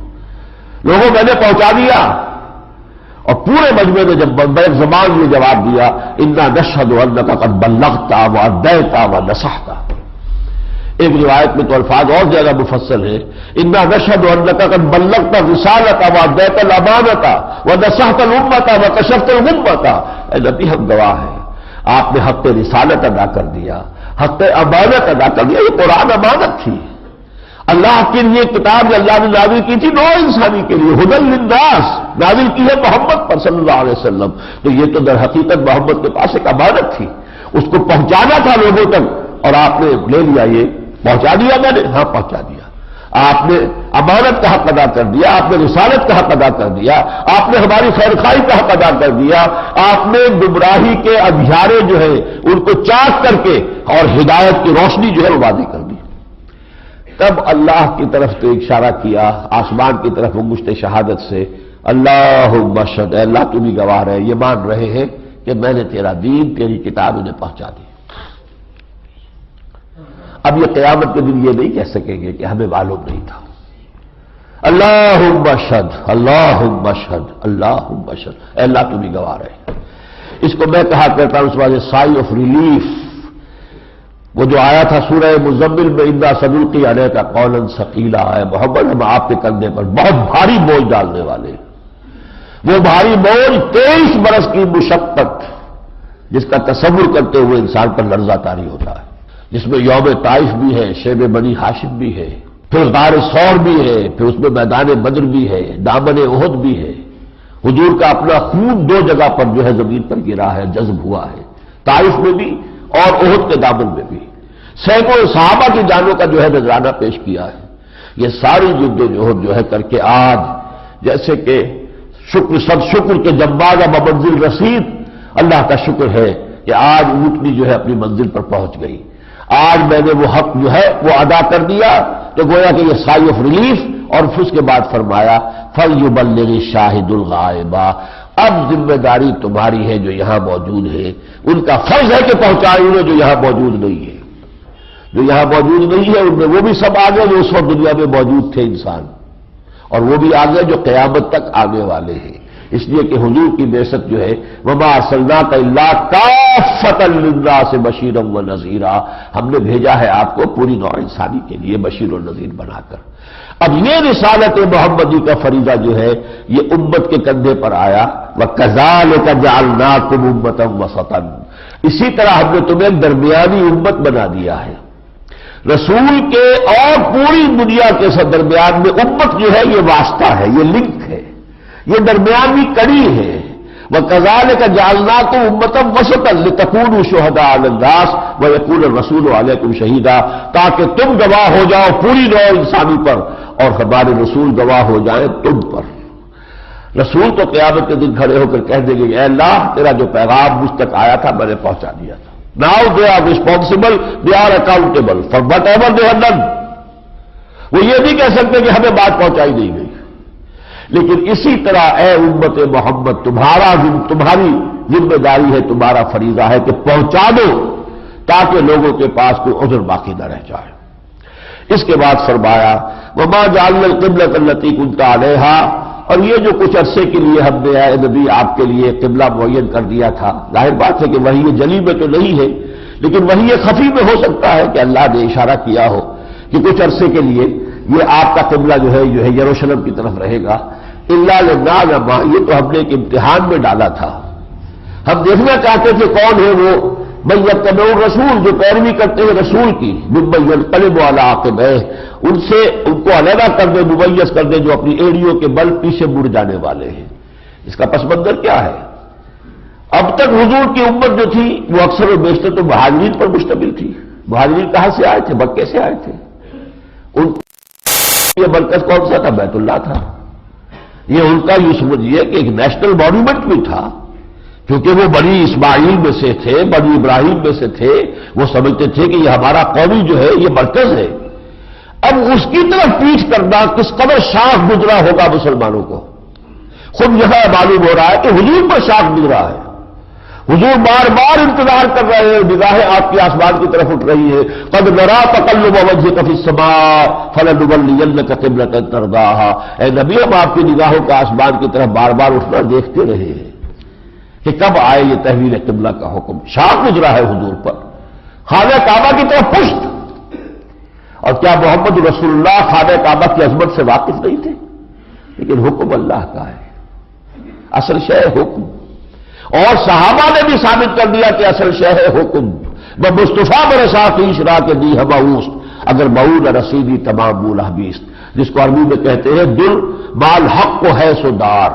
لوگوں میں نے پہنچا دیا. اور پورے مجمع نے جب بیک زبان یہ جواب دیا انا نشهد انک قد بلغت وادیت ونصحت. ایک روایت میں تو الفاظ اور زیادہ مفصل ہے، انا نشهد انک قد بلغت الرسالۃ وادیت الامانۃ ونصحت الامۃ وکشفت الغمۃ. اے نبی ہم گواہ ہیں آپ نے حق رسالت ادا کر دیا، حق امانت ادا کر دیا. یہ قرآن امانت تھی. اللہ کے لیے کتاب اللہ نے نازل کی تھی نو انسانی کے لیے، ہدی للناس نازل کی ہے محمد پر صلی اللہ علیہ وسلم. تو یہ تو در حقیقت محمد کے پاس ایک امانت تھی، اس کو پہنچانا تھا لوگوں تک، اور آپ نے لے لیا. یہ پہنچا دیا میں نے؟ ہاں پہنچا دیا. آپ نے امانت کا حق ادا کر دیا، آپ نے رسالت کا حق ادا کر دیا، آپ نے ہماری خیرخواہی کا حق ادا کر دیا، آپ نے گمراہی کے اندھیارے جو ہے ان کو چاک کر کے اور ہدایت کی روشنی جو ہے وہ واضح کر دی. تب اللہ کی طرف تو اشارہ کیا، آسمان کی طرف انگشت شہادت سے، اللہم اشہد، اے اللہ تو بھی گواہ رہے، یہ مان رہے ہیں کہ میں نے تیرا دین، تیری کتاب انہیں پہنچا دی. اب یہ قیامت کے دن یہ نہیں کہہ سکیں گے کہ ہمیں معلوم نہیں تھا. اللہم اشہد، اللہم اشہد، اللہم اشہد، اے اللہ تو بھی گواہ رہے. اس کو میں کہا کرتا ہوں اس واسطے سائی آف ریلیف. وہ جو آیا تھا سورہ مزمل میں، انا سنلقی علیک قولا ثقیلا، ہے محمد ہم آپ کے کندھے پر بہت بھاری بوجھ ڈالنے والے ہیں. وہ بھاری بوجھ 23 برس کی مشقت، جس کا تصور کرتے ہوئے انسان پر لرزہ طاری ہوتا ہے، جس میں یوم طائف بھی ہے، شیب بنی ہاشم بھی ہے، پھر غار ثور بھی ہے، پھر اس میں میدان بدر بھی ہے، دامن احد بھی ہے. حضور کا اپنا خون 2 جگہ پر جو ہے زمین پر گرا ہے، جذب ہوا ہے، طائف میں بھی اور احد کے دامن میں بھی. سینکڑوں صحابہ کی جانوں کا جو ہے نذرانہ پیش کیا ہے. یہ ساری جد و جہد جو ہے کر کے آج جیسے کہ شکر سب شکر کے جنباز بمنزل رسید، اللہ کا شکر ہے کہ آج اونٹنی جو ہے اپنی منزل پر پہنچ گئی. آج میں نے وہ حق جو ہے وہ ادا کر دیا. تو گویا کہ یہ سائی آف ریلیف. اور پھر اس کے بعد فرمایا فَلْيُبَلِّغِ الشَّاهِدُ الْغَائِبَ، اب ذمہ داری تمہاری ہے جو یہاں موجود ہے، ان کا فرض ہے کہ پہنچائے انہیں جو یہاں موجود نہیں ہے. جو یہاں موجود نہیں ہے ان میں وہ بھی سب آگے جو اس وقت دنیا میں موجود تھے انسان، اور وہ بھی آگے جو قیامت تک آنے والے ہیں. اس لیے کہ حضور کی بعثت جو ہے وَمَا أَرْسَلْنَاكَ إِلَّا كَافَّةً لِلنَّاسِ بَشِيرًا وَنَذِيرًا، ہم نے بھیجا ہے آپ کو پوری نوع انسانی کے لیے بشیر و نذیر بنا کر. اب یہ رسالت محمدی کا فریضہ جو ہے یہ امت کے کندھے پر آیا. وَكَذَلِكَ جَعَلْنَاكُمْ أُمَّةً وَسَطًا، اسی طرح ہم نے تمہیں درمیانی امت بنا دیا ہے. رسول کے اور پوری دنیا کے درمیان میں امت جو ہے یہ واسطہ ہے، یہ لنک ہے، یہ درمیانی کڑی ہے. وَكَذَلِكَ جَعَلْنَاكُمْ أُمَّةً وَسَطًا لِتَكُونُوا شُهَدَاءَ عَلَى النَّاسِ وَيَكُونَ الرَّسُولُ عَلَيْكُمْ شَهِيدًا، تاکہ تم گواہ ہو جاؤ پوری نوع انسانی پر اور ہمارے رسول گواہ ہو جائیں تم پر. رسول تو قیامت کے دن کھڑے ہو کر کہہ دیں گے اے اللہ تیرا جو پیغام مجھ تک آیا تھا میں نے پہنچا دیا تھا. Now they are responsible, they are accountable for whatever they have done. وہ یہ نہیں کہہ سکتے کہ ہمیں بات پہنچائی نہیں گئی. لیکن اسی طرح اے امت محمد تمہاری ذمہ داری ہے، تمہارا فریضہ ہے کہ پہنچا دو تاکہ لوگوں کے پاس کوئی عذر باقی نہ رہ جائے. اس کے بعد فرمایا وَمَا جَعَلْنَا الْقِبْلَةَ الَّتِي كُنْتَ عَلَيْهَا، اور یہ جو کچھ عرصے کے لیے ہم نے اے نبی آپ کے لیے قبلہ معین کر دیا تھا. ظاہر بات ہے کہ وہی جلی میں تو نہیں ہے، لیکن وہی خفی میں ہو سکتا ہے کہ اللہ نے اشارہ کیا ہو کہ کچھ عرصے کے لیے یہ آپ کا قبلہ جو ہے یروشلم کی طرف رہے گا. الا لنعلم، یہ تو ہم نے ایک امتحان میں ڈالا تھا. ہم دیکھنا چاہتے تھے کون ہے وہ من یتبع الرسول، جو پیروی کرتے ہیں رسول کی، ممن ینقلب علی عقبیہ، ان سے ان کو علیحدہ کر دے، ممیز کر دے جو اپنی ایڑیوں کے بل پیچھے مڑ جانے والے ہیں. اس کا پس منظر کیا ہے؟ اب تک حضور کی امت جو تھی وہ اکثر و بیشتر تو مہاجرین پر مشتمل تھی. مہاجرین کہاں سے آئے تھے؟ مکے سے آئے تھے. ان یہ مرکز کون سا تھا؟ بیت اللہ تھا. یہ ان کا یہ سمجھیے کہ ایک نیشنل مانومنٹ بھی تھا، کیونکہ وہ بنی اسماعیل میں سے تھے، بنی ابراہیم میں سے تھے. وہ سمجھتے تھے کہ یہ ہمارا قومی جو ہے یہ مرکز ہے. اب اس کی طرف پیچھ کرنا کس قدر شاخ گزرا ہوگا مسلمانوں کو. خود یہاں معلوم ہو رہا ہے کہ حضور پر شاخ گزرا ہے. حضور بار بار انتظار کر رہے ہیں، نگاہیں آپ کی آسمان کی طرف اٹھ رہی ہے. قد نرى تقلب وجهك في السماء فلنولينك قبلة ترضاها، اے نبی ہم آپ کی نگاہوں کا آسمان کی طرف بار بار اٹھنا دیکھتے رہے ہیں کہ کب آئے یہ تحویل قبلہ کا حکم. شاخ گزرا ہے حضور پر، خانہ کعبہ کی طرف پشت. اور کیا محمد رسول اللہ خانہ کعبہ کی عظمت سے واقف نہیں تھے؟ لیکن حکم اللہ کا ہے، اصل شے حکم. اور صحابہ نے بھی ثابت کر دیا کہ اصل شے ہے حکم. بمصطفیٰ برساتی اشرا کے دی ہماؤست اگر معون رسیدی تمام بولہ بیست، جس کو عربی میں کہتے ہیں دل مال حق کو ہے سودار،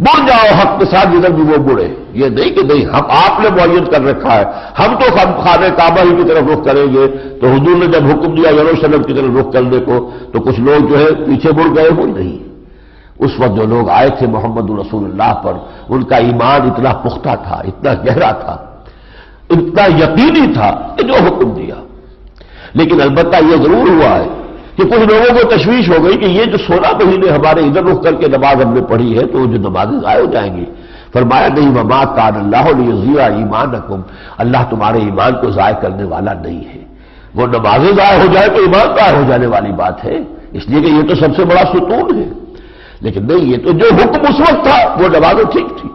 بڑھ جاؤ حق کے ساتھ جدھر بھی وہ بڑھے. یہ نہیں کہ نہیں ہم آپ نے معین کر رکھا ہے ہم تو خانہ کعبہ ہی کی طرف رخ کریں گے، تو حضور نے جب حکم دیا یروشلم کی طرف رخ کرنے کو تو کچھ لوگ جو ہے پیچھے مڑ گئے ہو نہیں. اس وقت جو لوگ آئے تھے محمد رسول اللہ پر ان کا ایمان اتنا پختہ تھا، اتنا گہرا تھا، اتنا یقینی تھا کہ جو حکم دیا. لیکن البتہ یہ ضرور ہوا ہے کہ کچھ لوگوں کو تشویش ہو گئی کہ یہ جو 16 مہینے ہمارے ادھر رخ کر کے نماز ہم نے پڑھی ہے تو وہ جو نمازیں ضائع ہو جائیں گی. فرمایا نہیں وما کان اللہ لیضیع ایمانکم، اللہ تمہارے ایمان کو ضائع کرنے والا نہیں ہے. وہ نمازیں ضائع ہو جائے تو ایمان ضائع ہو جانے والی بات ہے، اس لیے کہ یہ تو سب سے بڑا ستون ہے. لیکن نہیں، یہ تو جو حکم اس وقت تھا وہ نمازیں ٹھیک تھی،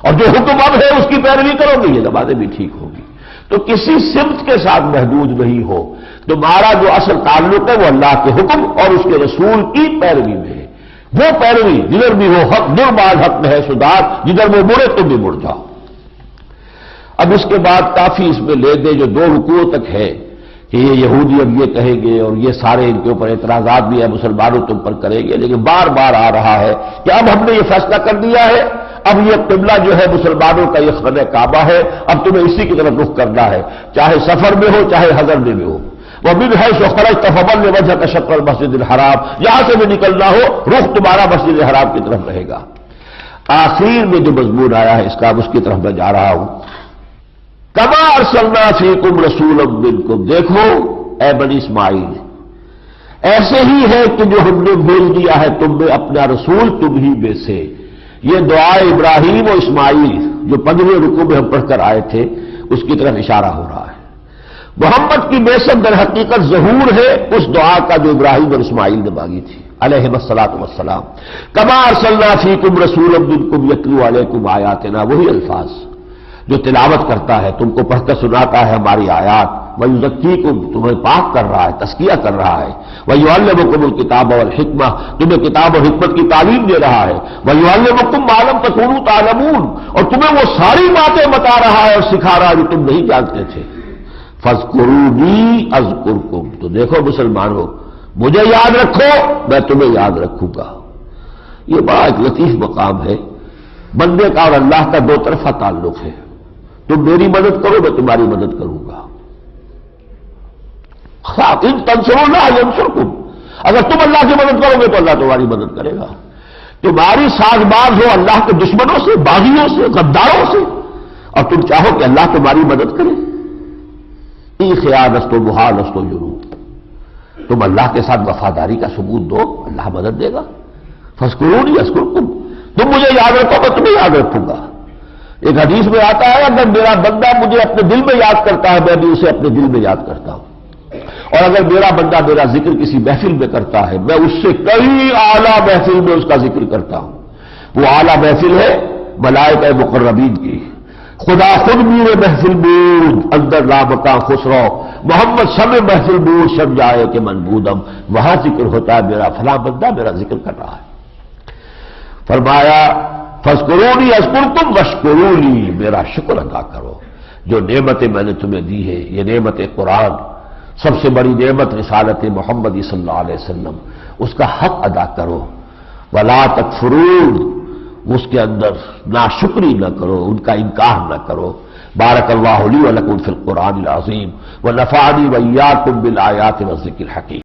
اور جو حکم اب ہے اس کی پیروی کرو گے یہ نمازیں بھی ٹھیک ہوگی. تو کسی سمت کے ساتھ محدود نہیں ہو. تمہارا جو اصل تعلق ہے وہ اللہ کے حکم اور اس کے رسول کی پیروی میں ہے. وہ پیروی جدھر بھی ہو حق دربار حق میں ہے سدار، جدھر وہ مڑے تم بھی مڑ جاؤ. اب اس کے بعد کافی اس میں لے دے جو 2 رکوعوں تک ہے کہ یہ یہودی اب یہ کہیں گے اور یہ سارے ان کے اوپر اعتراضات بھی ہے مسلمانوں تم پر کریں گے، لیکن بار بار آ رہا ہے کہ اب ہم نے یہ فیصلہ کر دیا ہے، اب یہ قبلہ جو ہے مسلمانوں کا یہ خانہ کعبہ ہے، اب تمہیں اسی کی طرف رخ کرنا ہے، چاہے سفر میں ہو چاہے حضر میں ہو. وَمِنْ حَيْثُ خَرَجْتَ فَوَلِّ وَجْهَكَ شَطْرَ الْمَسْجِدِ الْحَرَامِ، جہاں سے بھی نکلنا ہو رخ تمہارا مسجد حرام کی طرف رہے گا. آخر میں جو مضمون آیا ہے اس کا اس کی طرف میں جا رہا ہوں. کما ارسلنا فیکم رسولا منکم، دیکھو اے بنی اسماعیل ایسے ہی ہے کہ جو ہم نے بھیج دیا ہے تم میں اپنا رسول تم ہی میں سے. یہ دعا ابراہیم و اسماعیل جو 15ویں رکوع میں ہم پڑھ کر آئے تھے اس کی طرف اشارہ ہو رہا ہے. محمد کی بعثت در حقیقت ظہور ہے اس دعا کا جو ابراہیم اور اسماعیل نے مانگی تھی علیہم الصلاۃ والسلام. کما ارسلنا فیکم رسولا منکم یتلو علیکم آیاتنا، وہی الفاظ جو تلاوت کرتا ہے تم کو پڑھ کر سناتا ہے ہماری آیات. وَيُزَكِّيكُمْ، تمہیں پاک کر رہا ہے، تزکیہ کر رہا ہے. وَيُعَلِّمُكُمُ الْكِتَابَ وَالْحِكْمَةَ، تمہیں کتاب اور حکمت کی تعلیم دے رہا ہے. وَيُعَلِّمُكُمْ مَا لَمْ تَكُونُوا تَعْلَمُونَ، اور تمہیں وہ ساری باتیں بتا رہا ہے اور سکھا رہا ہے جو تم نہیں جانتے تھے. فَاذْكُرُونِي أَذْكُرْكُمْ، تو دیکھو مسلمانوں مجھے یاد رکھو میں تمہیں یاد رکھوں گا. یہ بڑا ایک لطیف مقام ہے. بندے کا اور اللہ کا 2 طرفہ تعلق ہے. تم میری مدد کرو میں تمہاری مدد کروں گا. ان تنصروا اللہ ینصرکم، اگر تم اللہ کی مدد کرو گے تو اللہ تمہاری مدد کرے گا. تمہاری ساز باز ہو اللہ کے دشمنوں سے، باغیوں سے، غداروں سے، اور تم چاہو کہ اللہ تمہاری مدد کرے. ای خیانت و محالست و جنون، تم اللہ کے ساتھ وفاداری کا ثبوت دو اللہ مدد دے گا. فاذکرونی اذکرکم، تم مجھے یاد رکھو میں تمہیں یاد رکھوں گا. ایک حدیث میں آتا ہے اگر میرا بندہ مجھے اپنے دل میں یاد کرتا ہے میں بھی اسے اپنے دل میں یاد کرتا ہوں، اور اگر میرا بندہ میرا ذکر کسی محفل میں کرتا ہے میں اس سے کئی اعلیٰ محفل میں اس کا ذکر کرتا ہوں. وہ اعلیٰ محفل ہے ملائکہ مقربین کی. خدا خود میر محفل بود اندر رامکاں خسرو، محمد شمع محفل بود شب جائے کہ من بودم، وہاں ذکر ہوتا ہے میرا فلاں بندہ میرا ذکر کر رہا ہے. فرمایا فاذکرونی اذکرکم واشکرونی، میرا شکر ادا کرو. جو نعمتیں میں نے تمہیں دی ہے یہ نعمت قرآن، سب سے بڑی نعمت رسالت محمد صلی اللہ علیہ وسلم، اس کا حق ادا کرو. ولا تکفرون، اس کے اندر ناشکری نہ کرو، ان کا انکار نہ کرو. بارک اللہ لی ولکم فی القرآن العظیم ونفعنی وإیاکم بالآیات والذکر الحکیم.